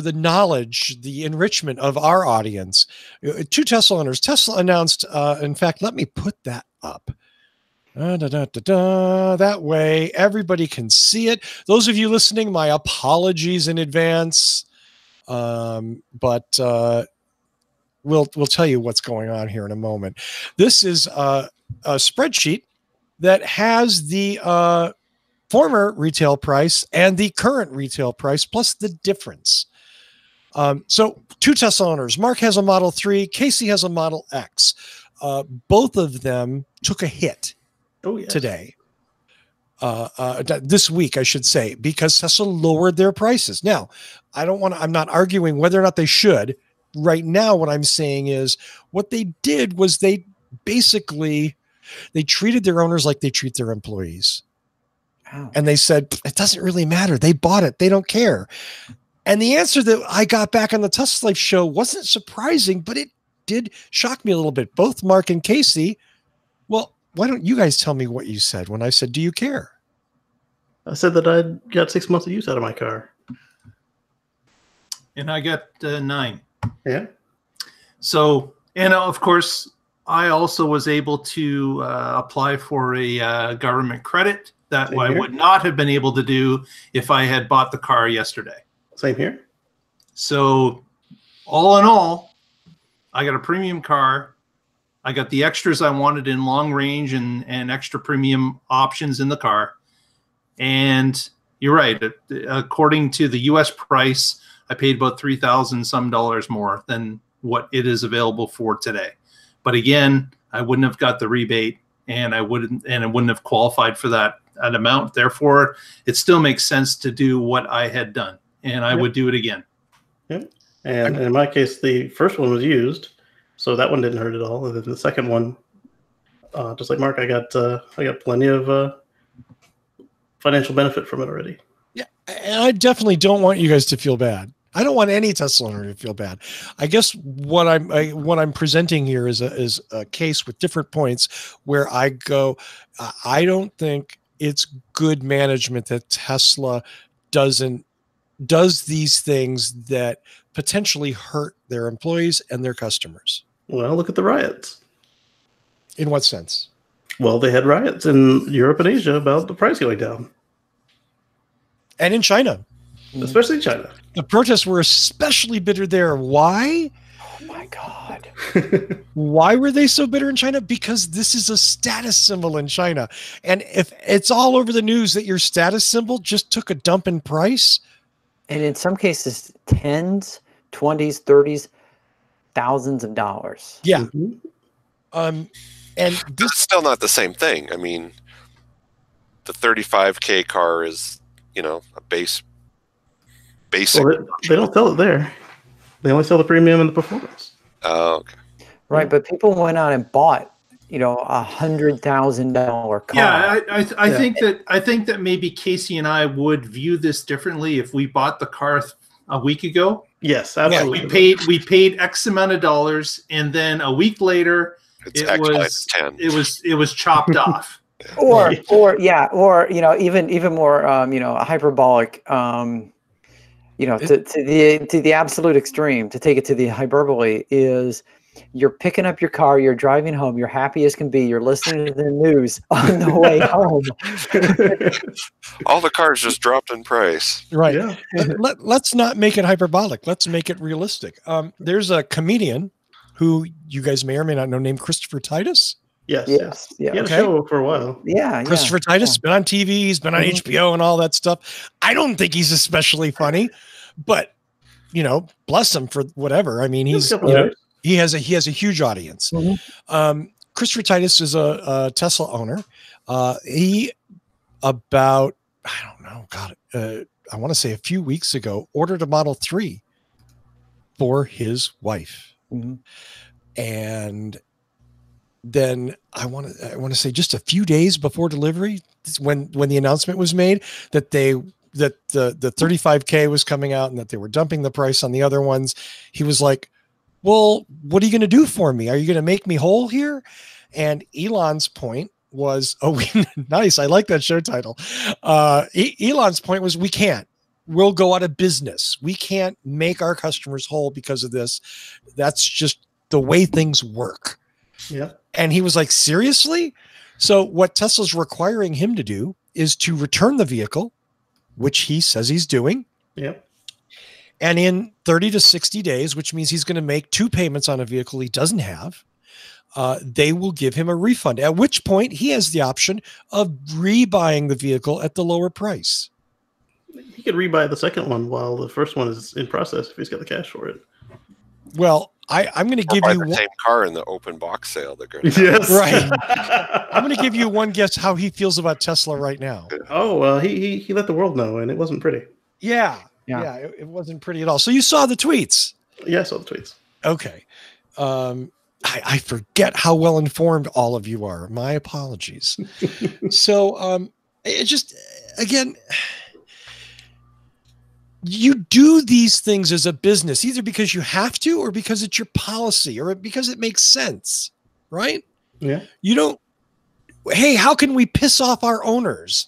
S1: the knowledge, the enrichment of our audience, 2 Tesla owners. Tesla announced, in fact, let me put that up. That way everybody can see it. Those of you listening, my apologies in advance. But we'll tell you what's going on here in a moment. This is a spreadsheet that has the former retail price and the current retail price plus the difference. So 2 Tesla owners. Mark has a Model 3. Casey has a Model X. Both of them took a hit today. This week, I should say, because Tesla lowered their prices. Now, I'm not arguing whether or not they should. Right now, what I'm saying is what they did was they treated their owners like they treat their employees. Wow. And they said, it doesn't really matter. They bought it. They don't care. And the answer that I got back on the Tesla Life show wasn't surprising, but it did shock me a little bit. Both Mark and Casey. Well, why don't you guys tell me what you said when I said, do you care?
S3: I said that I got 6 months of use out of my car.
S4: And I got 9.
S3: Yeah.
S4: So, and of course, I also was able to apply for a government credit that I would not have been able to do if I had bought the car yesterday.
S3: Same here.
S4: So all in all, I got a premium car. I got the extras I wanted in long range and extra premium options in the car. And you're right. According to the U.S. price, I paid about $3,000 some more than what it is available for today. But again, I wouldn't have got the rebate, and I wouldn't have qualified for that amount. Therefore, it still makes sense to do what I had done, and I would do it again.
S3: Yep. And in my case, the first one was used, so that one didn't hurt at all. And then the second one, just like Mark, I got plenty of financial benefit from it already.
S1: Yeah, and I definitely don't want you guys to feel bad. I don't want any Tesla owner to feel bad. I guess what I'm presenting here is a case with different points where I go, I don't think it's good management that Tesla does these things that potentially hurt their employees and their customers.
S3: Well, look at the riots.
S1: In what sense?
S3: Well, they had riots in Europe and Asia about the price going down.
S1: And in China.
S3: Especially China.
S1: The protests were especially bitter there. Why?
S2: Oh my God.
S1: Why were they so bitter in China? Because this is a status symbol in China. And if it's all over the news that your status symbol just took a dump in price.
S2: And in some cases, tens, 20s, 30s, thousands of dollars.
S1: Yeah.
S3: Mm-hmm.
S1: And
S5: that's still not the same thing. I mean, the 35K car is, a basic.
S3: Well, they don't sell it there. They only sell the premium and the performance.
S5: Oh, okay.
S2: Right, but people went out and bought, $100,000 car.
S4: Yeah, I think that maybe Casey and I would view this differently if we bought the car a week ago.
S3: Yes, absolutely.
S4: Yeah, we paid X amount of dollars, and then a week later it was chopped off.
S2: Or even more hyperbolic, to the absolute extreme, to take it to the hyperbole, is you're picking up your car, you're driving home, you're happy as can be, you're listening to the news on the way home.
S5: All the cars just dropped in price.
S1: Right. Yeah. Let's not make it hyperbolic. Let's make it realistic. There's a comedian who you guys may or may not know named Christopher Titus.
S3: Yes. Yeah. He had a show for a while.
S2: Yeah.
S1: Christopher Titus, been on TV, he's been on HBO and all that stuff. I don't think he's especially funny, but bless him for whatever. I mean, he has a huge audience. Christopher Titus is a Tesla owner. He about, I don't know, I want to say a few weeks ago, ordered a Model 3 for his wife. And then I want to say just a few days before delivery, when the announcement was made that the 35K was coming out and that they were dumping the price on the other ones, he was like, well, what are you going to do for me? Are you going to make me whole here? And Elon's point was, nice. I like that show title. Elon's point was, we can't. We'll go out of business. We can't make our customers whole because of this. That's just the way things work.
S3: Yeah.
S1: And he was like, seriously? So what Tesla's requiring him to do is to return the vehicle, which he says he's doing.
S3: Yep.
S1: And in 30 to 60 days, which means he's going to make 2 payments on a vehicle he doesn't have, they will give him a refund, at which point he has the option of rebuying the vehicle at the lower price.
S3: He could rebuy the second one while the first one is in process if he's got the cash for it.
S1: Well, I'm going to give you
S5: the same car in the open box sale.
S3: Yes.
S1: Right. I'm going to give you one guess how he feels about Tesla right now.
S3: Oh, well, he let the world know, and it wasn't pretty.
S1: Yeah. It wasn't pretty at all. So you saw the tweets.
S3: Yeah, I saw the tweets.
S1: Okay. I forget how well informed all of you are. My apologies. So it just, again, you do these things as a business, either because you have to or because it's your policy or because it makes sense, right?
S3: Yeah.
S1: You don't, hey, how can we piss off our owners?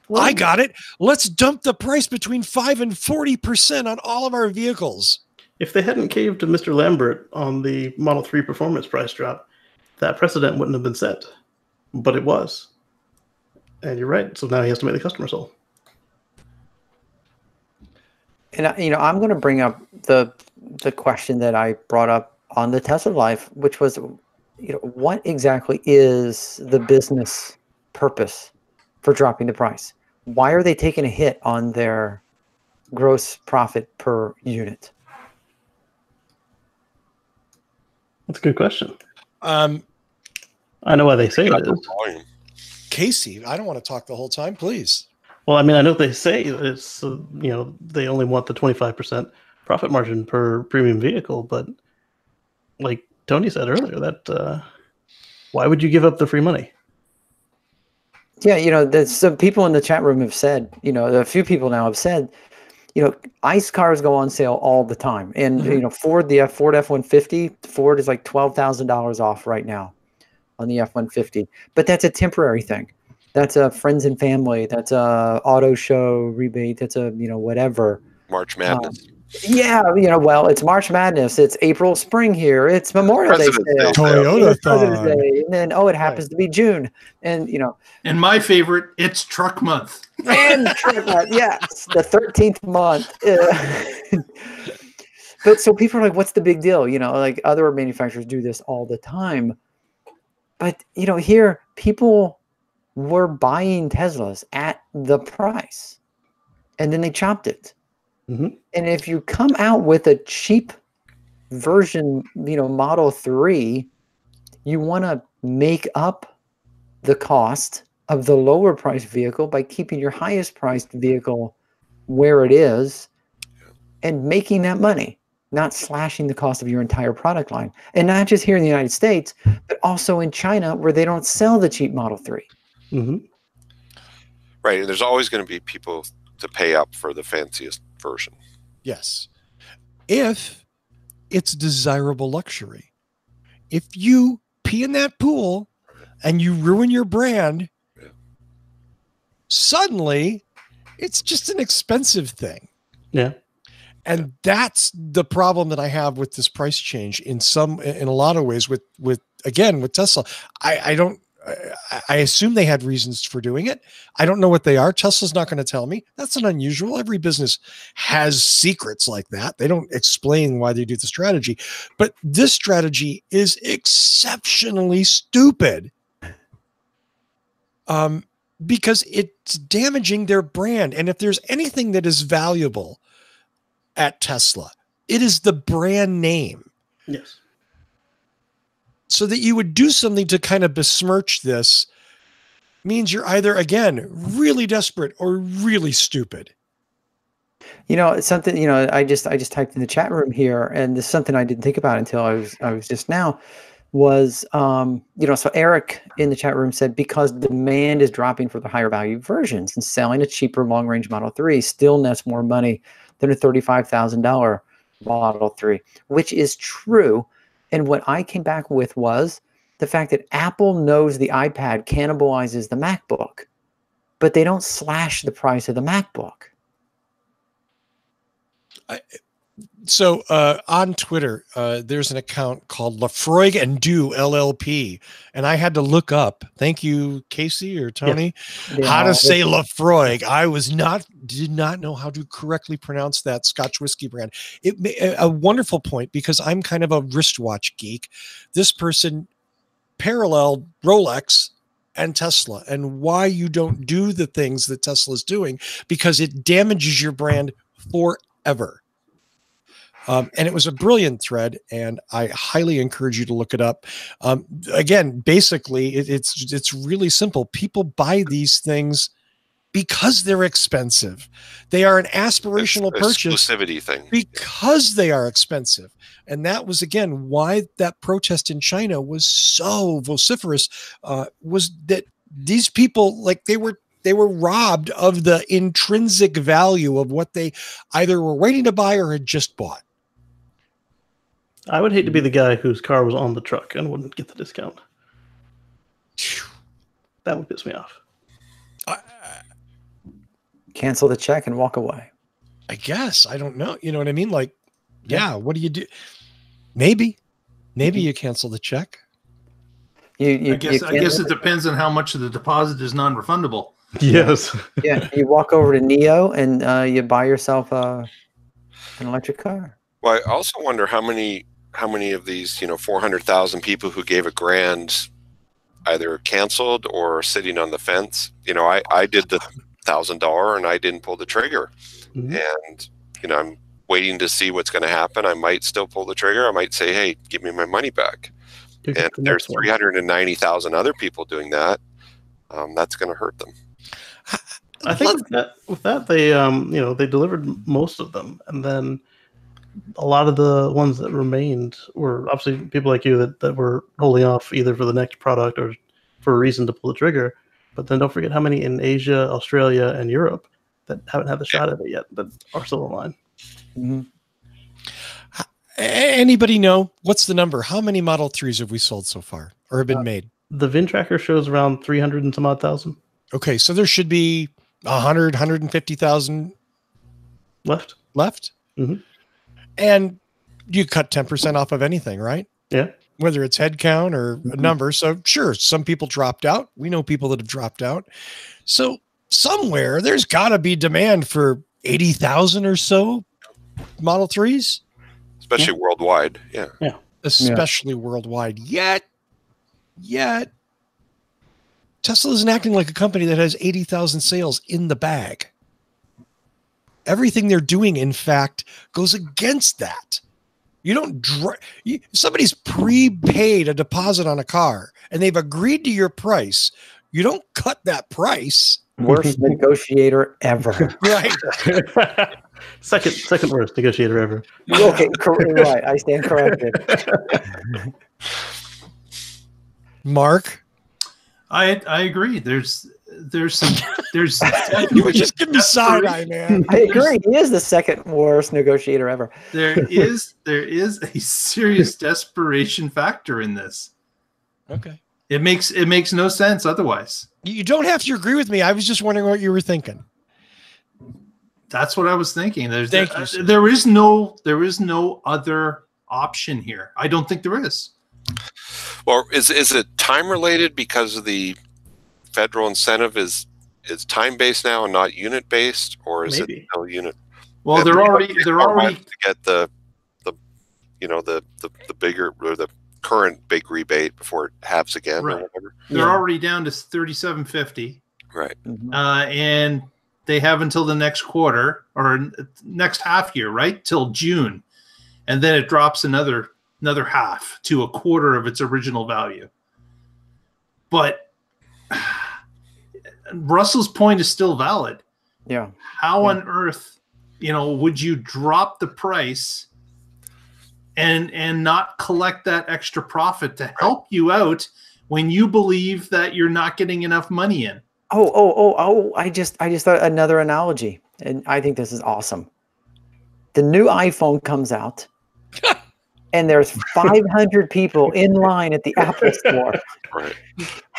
S1: Well, I got it. Let's dump the price between 5 and 40% on all of our vehicles.
S3: If they hadn't caved to Mr. Lambert on the Model 3 performance price drop, that precedent wouldn't have been set. But it was. And you're right. So now he has to make the customer whole.
S2: And I'm going to bring up the question that I brought up on the Tesla Life, which was, what exactly is the business purpose for dropping the price? Why are they taking a hit on their gross profit per unit?
S3: That's a good question. I know why they say it is.
S1: Casey, I don't want to talk the whole time, please.
S3: Well, I mean, I know they say it's, they only want the 25% profit margin per premium vehicle, but like Tony said earlier, that why would you give up the free money?
S2: Yeah, some people in the chat room have said, a few people now have said, ICE cars go on sale all the time. And,
S3: Mhm.
S2: Ford, the Ford F-150, Ford is like $12,000 off right now on the F-150. But that's a temporary thing. That's a friends and family. That's a auto show rebate. That's a, whatever.
S5: March Madness.
S2: Yeah, well, it's March Madness. It's April, spring here. It's Memorial Day
S5: President's
S2: sale.
S5: Day sale.
S1: Toyota
S2: It's President's
S1: thon.
S2: Day. And then, it happens to be June. And,
S4: And my favorite, it's truck month.
S2: and yes, the 13th month. But so people are like, what's the big deal? Like other manufacturers do this all the time. But, here people were buying Teslas at the price and then they chopped it.
S3: Mhm.
S2: And if you come out with a cheap version, Model 3, you want to make up the cost of the lower priced vehicle by keeping your highest priced vehicle where it is and making that money, not slashing the cost of your entire product line. And not just here in the United States, but also in China where they don't sell the cheap Model 3.
S3: Mhm.
S5: Right. And there's always going to be people to pay up for the fanciest version.
S1: Yes. If it's desirable luxury. If you pee in that pool and you ruin your brand, suddenly it's just an expensive thing.
S3: Yeah.
S1: And that's the problem that I have with this price change in a lot of ways with Tesla. I assume they had reasons for doing it. I don't know what they are. Tesla's not going to tell me. That's an unusual. Every business has secrets like that. They don't explain why they do the strategy, but this strategy is exceptionally stupid. Because it's damaging their brand. And if there's anything that is valuable at Tesla, it is the brand name.
S3: Yes.
S1: So that you would do something to kind of besmirch this means you're either, again, really desperate or really stupid.
S2: It's something, I just typed in the chat room here, and this is something I didn't think about until I was just now was, so Eric in the chat room said, because demand is dropping for the higher value versions and selling a cheaper long range Model 3 still nets more money than a $35,000 Model 3, which is true. And what I came back with was the fact that Apple knows the iPad cannibalizes the MacBook, but they don't slash the price of the MacBook.
S1: So on Twitter, there's an account called Lafroig and Do LLP, and I had to look up. Thank you, Casey or Tony, how to say Lafroig. I did not know how to correctly pronounce that Scotch whiskey brand. A wonderful point, because I'm kind of a wristwatch geek. This person paralleled Rolex and Tesla, and why you don't do the things that Tesla is doing, because it damages your brand forever. And it was a brilliant thread, and I highly encourage you to look it up. Again, basically, it's really simple. People buy these things because they're expensive. They are an aspirational purchase.
S5: Exclusivity thing.
S1: Because they are expensive. And that was, again, why that protest in China was so vociferous, was that these people, like, they were robbed of the intrinsic value of what they either were waiting to buy or had just bought.
S3: I would hate to be the guy whose car was on the truck and wouldn't get the discount. That would piss me off.
S2: Cancel the check and walk away.
S1: I guess. I don't know. You know what I mean? Like, yeah, what do you do? Maybe you cancel the check.
S4: I guess it depends on how much of the deposit is non-refundable.
S3: Yes.
S2: Yeah, you walk over to Neo and you buy yourself an electric car.
S5: Well, I also wonder how many of these, 400,000 people who gave $1,000 either canceled or sitting on the fence. I did the $1,000 and I didn't pull the trigger. Mm-hmm. And, I'm waiting to see what's going to happen. I might still pull the trigger. I might say, hey, give me my money back. And there's 390,000 other people doing that. That's going to hurt them.
S3: I think with that they they delivered most of them, and then a lot of the ones that remained were obviously people like you that were holding off either for the next product or for a reason to pull the trigger. But then don't forget how many in Asia, Australia, and Europe that haven't had the shot at it yet, but are still in line.
S2: Mm-hmm.
S1: Anybody know what's the number? How many Model 3s have we sold so far or have been made?
S3: The VIN tracker shows around 300 and some odd thousand.
S1: Okay, so there should be 100, 150,000
S3: left.
S1: Mm-hmm. And you cut 10% off of anything, right?
S3: Yeah.
S1: Whether it's head count or a number. So sure, some people dropped out. We know people that have dropped out. So somewhere there's got to be demand for 80,000 or so Model 3s.
S5: Especially worldwide. Yeah.
S1: Especially worldwide. Yet Tesla isn't acting like a company that has 80,000 sales in the bag. Everything they're doing, in fact, goes against that. You don't somebody's prepaid a deposit on a car and they've agreed to your price. You don't cut that price.
S2: Worst negotiator ever.
S1: Right.
S3: Second worst negotiator ever.
S2: Okay, right. I stand corrected.
S1: Mark,
S4: I agree. There's
S1: you were just giving me side eye, man.
S2: I agree. He is the second worst negotiator ever.
S4: There is a serious desperation factor in this.
S1: Okay.
S4: It makes no sense otherwise.
S1: You don't have to agree with me. I was just wondering what you were thinking.
S4: That's what I was thinking. There is no other option here. I don't think there is.
S5: Well, is it time related because of the federal incentive is time based now and not unit based, or is
S3: Maybe.
S5: it no unit?
S4: Well, they're already
S5: to get the bigger or the current big rebate before it halves again
S4: right.
S5: or whatever.
S4: They're already down to $3,750.
S5: Right.
S4: And they have until the next quarter or next half year, right? Till June. And then it drops another half to a quarter of its original value. But Russell's point is still valid.
S2: Yeah.
S4: How on earth, would you drop the price and not collect that extra profit to help you out when you believe that you're not getting enough money in?
S2: Oh! I just thought another analogy, and I think this is awesome. The new iPhone comes out, and there's 500 people in line at the Apple Store.
S5: Right.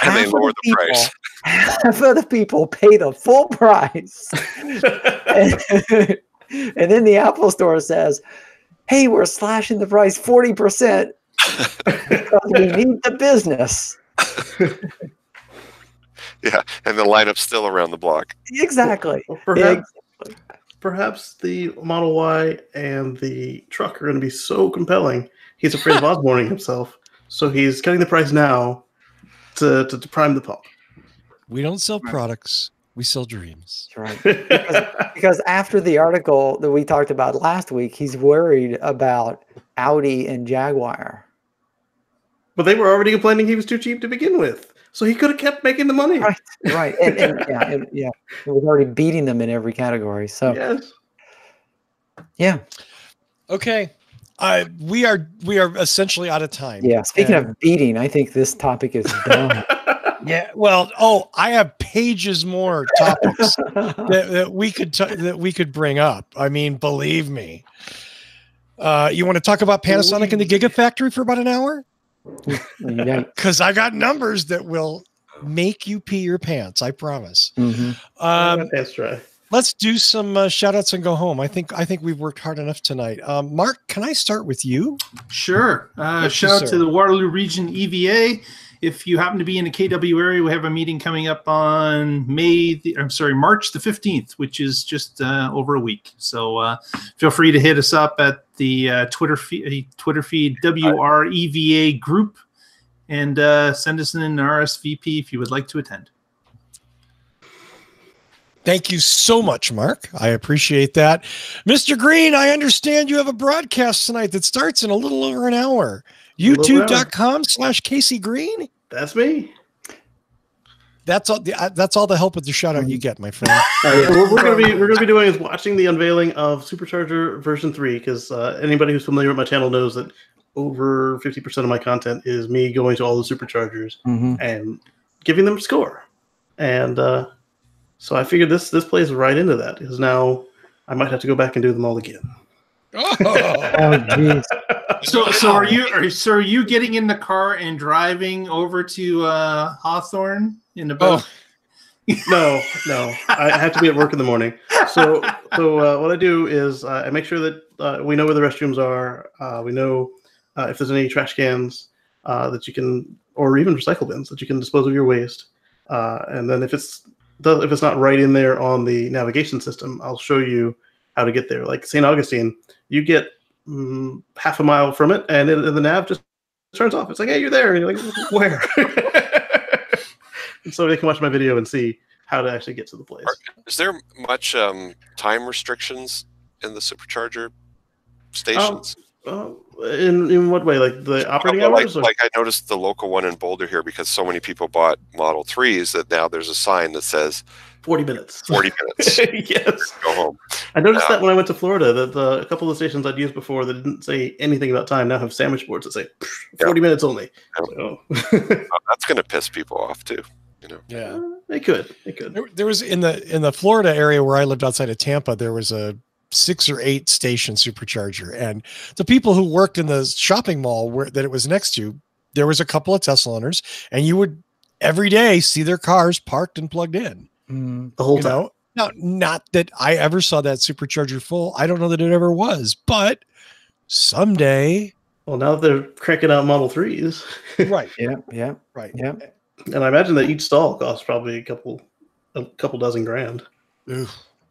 S5: And they lower the price.
S2: Half of the people pay the full price, and then the Apple Store says, "Hey, we're slashing the price 40% because we need the business."
S5: Yeah, and the lineup's still around the block.
S2: Exactly.
S3: Well, perhaps the Model Y and the truck are going to be so compelling. He's afraid of Osborne himself, so he's cutting the price now to prime the pump.
S1: We don't sell products; we sell dreams.
S2: That's right. Because after the article that we talked about last week, he's worried about Audi and Jaguar.
S3: But they were already complaining he was too cheap to begin with. So he could have kept making the money.
S2: Right. And he was already beating them in every category. So
S3: yes.
S2: Yeah.
S1: Okay. We are essentially out of time.
S2: Yeah. Speaking of beating, I think this topic is done.
S1: Yeah. Well, I have pages more topics that we could bring up. I mean, believe me. You want to talk about Panasonic and the Gigafactory for about an hour? Because I got numbers that will make you pee your pants. I promise.
S3: That's right.
S1: Let's do some shout outs and go home. I think we've worked hard enough tonight. Mark, can I start with you?
S4: Sure. Shout out to the Waterloo Region EVA. If you happen to be in the KW area, we have a meeting coming up on March the 15th, which is just over a week. So feel free to hit us up at the Twitter feed WREVA group and send us an RSVP if you would like to attend.
S1: Thank you so much, Mark. I appreciate that. Mr. Green, I understand you have a broadcast tonight that starts in a little over an hour. YouTube.com/Casey Green.
S3: That's me.
S1: That's all the help with the shout out you get, my friend.
S3: We're gonna be doing is watching the unveiling of Supercharger version 3, because anybody who's familiar with my channel knows that over 50% of my content is me going to all the Superchargers and giving them a score. And So I figured this plays right into that, because now I might have to go back and do them all again.
S1: Oh,
S2: geez.
S4: So are you getting in the car and driving over to Hawthorne in about?
S3: No. I have to be at work in the morning. So what I do is I make sure that we know where the restrooms are. We know if there's any trash cans that you can, or even recycle bins that you can dispose of your waste. And then if it's not right in there on the navigation system, I'll show you how to get there. Like St. Augustine, you get half a mile from it, and the nav just turns off. It's like, hey, you're there. And you're like, where? And so they can watch my video and see how to actually get to the place.
S5: Is there much time restrictions in the supercharger stations?
S3: In what way? Like the operating hours?
S5: Like I noticed the local one in Boulder here, because so many people bought Model 3s that now there's a sign that says
S3: 40 minutes.
S5: 40 minutes.
S3: Yes.
S5: Go home.
S3: I noticed that when I went to Florida, that a couple of the stations I'd used before that didn't say anything about time now have sandwich boards that say 40 minutes only. So.
S5: That's going to piss people off too.
S1: Yeah,
S3: they could.
S1: There was in the Florida area where I lived outside of Tampa, there was a 6 or 8 station supercharger, and the people who worked in the shopping mall that it was next to, there was a couple of Tesla owners, and you would every day see their cars parked and plugged in
S3: the whole time.
S1: Now, not that I ever saw that supercharger full. I don't know that it ever was, but someday.
S3: Well, now that they're cranking out Model 3s.
S1: Right.
S2: Yeah.
S1: Right.
S2: Yeah.
S3: And I imagine that each stall costs probably a couple dozen grand.
S1: Ooh.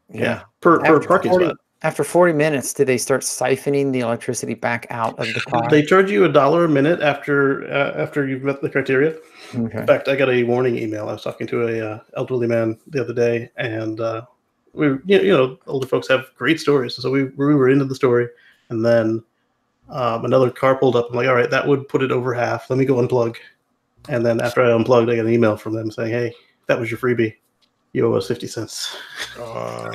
S3: Yeah. Per parking spot.
S2: After 40 minutes, did they start siphoning the electricity back out of the car?
S3: They charge you $1 a minute after you've met the criteria.
S2: Okay.
S3: In fact, I got a warning email. I was talking to a elderly man the other day, and older folks have great stories. So we were into the story, and then another car pulled up. I'm like, all right, that would put it over half. Let me go unplug. And then after I unplugged, I got an email from them saying, hey, that was your freebie. You owe us 50 cents. No.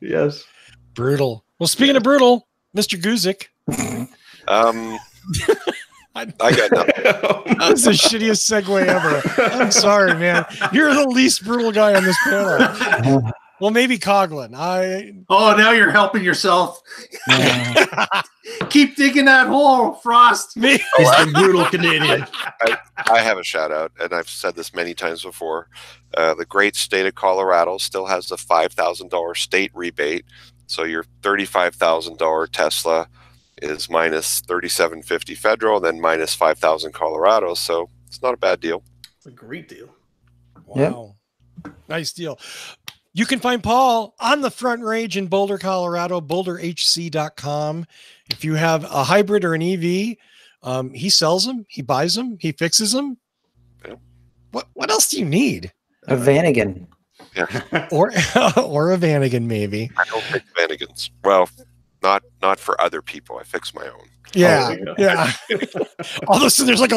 S3: Yes.
S1: Brutal. Well, speaking of brutal, Mr. Guzik.
S5: I got nothing.
S1: That's the shittiest segue ever. I'm sorry, man. You're the least brutal guy on this panel. Well, maybe Coughlin.
S4: Now you're helping yourself. Keep digging that hole, Frost.
S3: He's the brutal Canadian.
S5: I have a shout out, and I've said this many times before. The great state of Colorado still has the $5,000 state rebate. So your $35,000 Tesla is minus $3,750 federal, then minus $5,000 Colorado. So it's not a bad deal.
S3: It's a great deal.
S1: Wow. Yep. Nice deal. You can find Paul on the front range in Boulder, Colorado, boulderhc.com. If you have a hybrid or an EV, he sells them, he buys them, he fixes them. Yeah. What else do you need?
S2: A Vanagon.
S5: Yeah.
S1: or a Vanagon, maybe.
S5: I don't fix Vanagons. Well, not for other people. I fix my own.
S1: Yeah, yeah. All of a sudden, there's like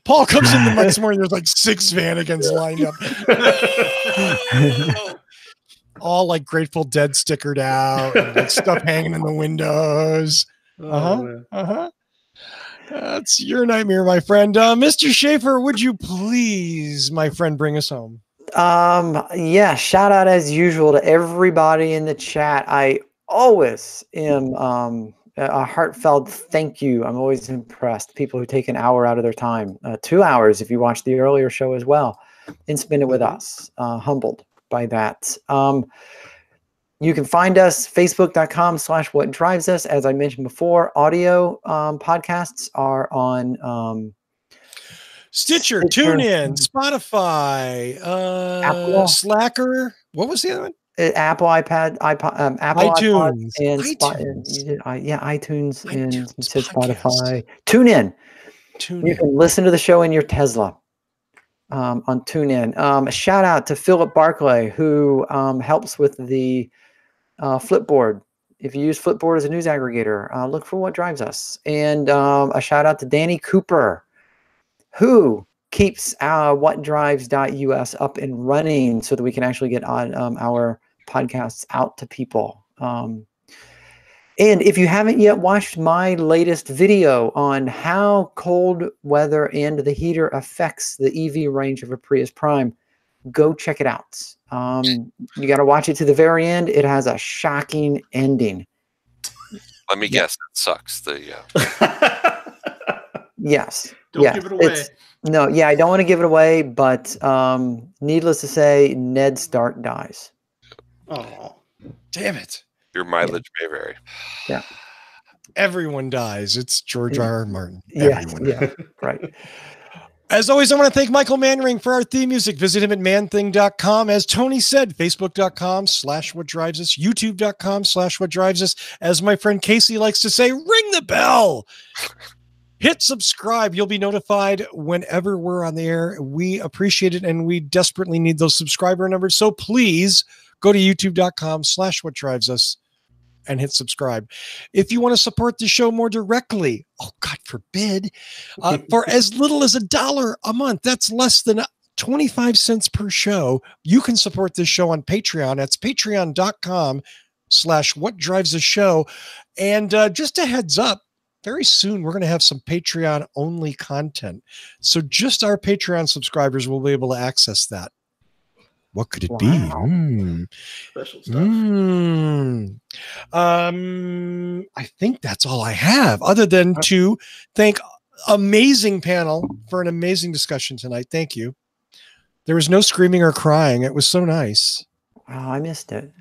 S1: Paul comes in the next morning. There's like 6 Vanagons lined up, all like Grateful Dead stickered out, and like stuff hanging in the windows. That's your nightmare, my friend. Mr. Schaefer, would you please, my friend, bring us home?
S2: Yeah. Shout out as usual to everybody in the chat. I always am a heartfelt thank you. I'm always impressed. People who take an hour out of their time, 2 hours if you watch the earlier show as well, and spend it with us. Humbled by that. You can find us facebook.com/whatdrivesus. As I mentioned before, audio podcasts are on
S1: Stitcher, TuneIn, Spotify,
S2: Apple.
S1: Slacker. What was the other one?
S2: Apple iPad, Apple
S1: iTunes,
S2: and iTunes, and you said Spotify. TuneIn. You can listen to the show in your Tesla on TuneIn. A shout out to Philip Barclay, who helps with the Flipboard. If you use Flipboard as a news aggregator, look for What Drives Us. And a shout out to Danny Cooper, who keeps whatdrives.us up and running so that we can actually get on our podcasts out to people. And if you haven't yet watched my latest video on how cold weather and the heater affects the EV range of a Prius Prime, go check it out. You got to watch it to the very end. It has a shocking ending.
S5: Let me guess, it sucks.
S2: Yes.
S4: Don't give it away.
S2: I don't want to give it away, but needless to say, Ned Stark dies.
S3: Oh,
S1: Damn it.
S5: Your mileage may vary.
S2: Yeah.
S1: Everyone dies. It's George R. R. Martin.
S2: Yeah,
S1: Everyone.
S2: yeah, right.
S1: As always, I want to thank Michael Mannering for our theme music. Visit him at manthing.com. As Tony said, facebook.com/whatdrivesus, youtube.com/whatdrivesus. As my friend Casey likes to say, ring the bell. Hit subscribe. You'll be notified whenever we're on the air. We appreciate it, and we desperately need those subscriber numbers. So please go to youtube.com/whatdrivesus and hit subscribe. If you want to support the show more directly, oh, God forbid, for as little as $1 a month, that's less than 25 cents per show, you can support this show on Patreon. That's patreon.com/whatdrivesashow. And just a heads up, very soon we're going to have some Patreon only content. So just our Patreon subscribers will be able to access that. What could it be?
S3: Special stuff.
S1: I think that's all I have, other than to thank amazing panel for an amazing discussion tonight. Thank you. There was no screaming or crying. It was so nice.
S2: Oh, I missed it.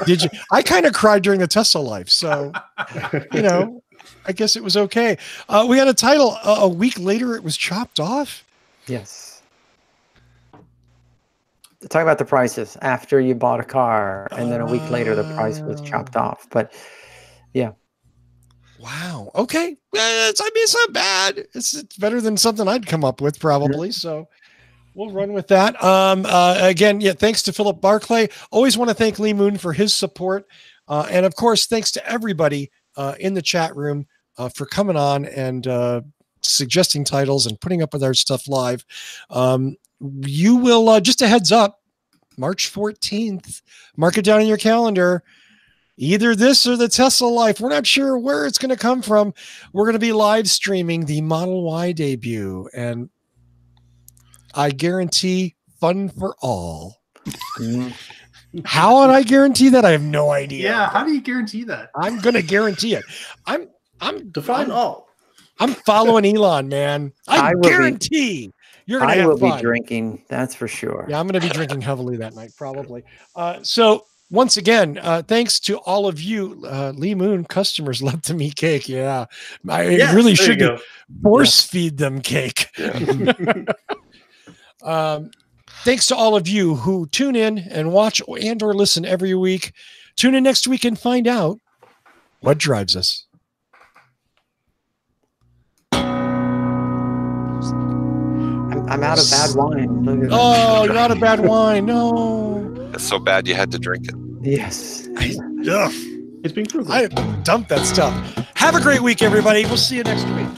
S1: Did you? I kind of cried during the Tesla life, so I guess it was okay. We had a title. A week later, it was chopped off.
S2: Yes. Talk about the prices after you bought a car, and then a week later the price was chopped off. But yeah.
S1: Wow. Okay. It's not bad. It's better than something I'd come up with probably. So we'll run with that. Again, thanks to Philip Barclay. Always want to thank Lee Moon for his support. And of course, thanks to everybody in the chat room for coming on and suggesting titles and putting up with our stuff live. You will, just a heads up, March 14th, mark it down in your calendar. Either this or the Tesla Life. We're not sure where it's going to come from. We're going to be live streaming the Model Y debut, and I guarantee fun for all. How would I guarantee that? I have no idea.
S4: Yeah, how do you guarantee that?
S1: I'm going to guarantee it. I'm following Elon, man. I guarantee you're going to have fun.
S2: I will be drinking, that's for sure.
S1: Yeah, I'm going to be drinking heavily that night, probably. So once again, thanks to all of you, Lee Moon customers love to me cake. Yeah, I really should force feed them cake. Thanks to all of you who tune in and watch and or listen every week. Tune in next week and find out what drives us.
S2: I'm out of bad wine.
S1: Oh, you're out of bad wine. No.
S5: It's so bad you had to drink it.
S2: Yes.
S3: It's being frugal.
S1: I dumped that stuff. Have a great week, everybody. We'll see you next week.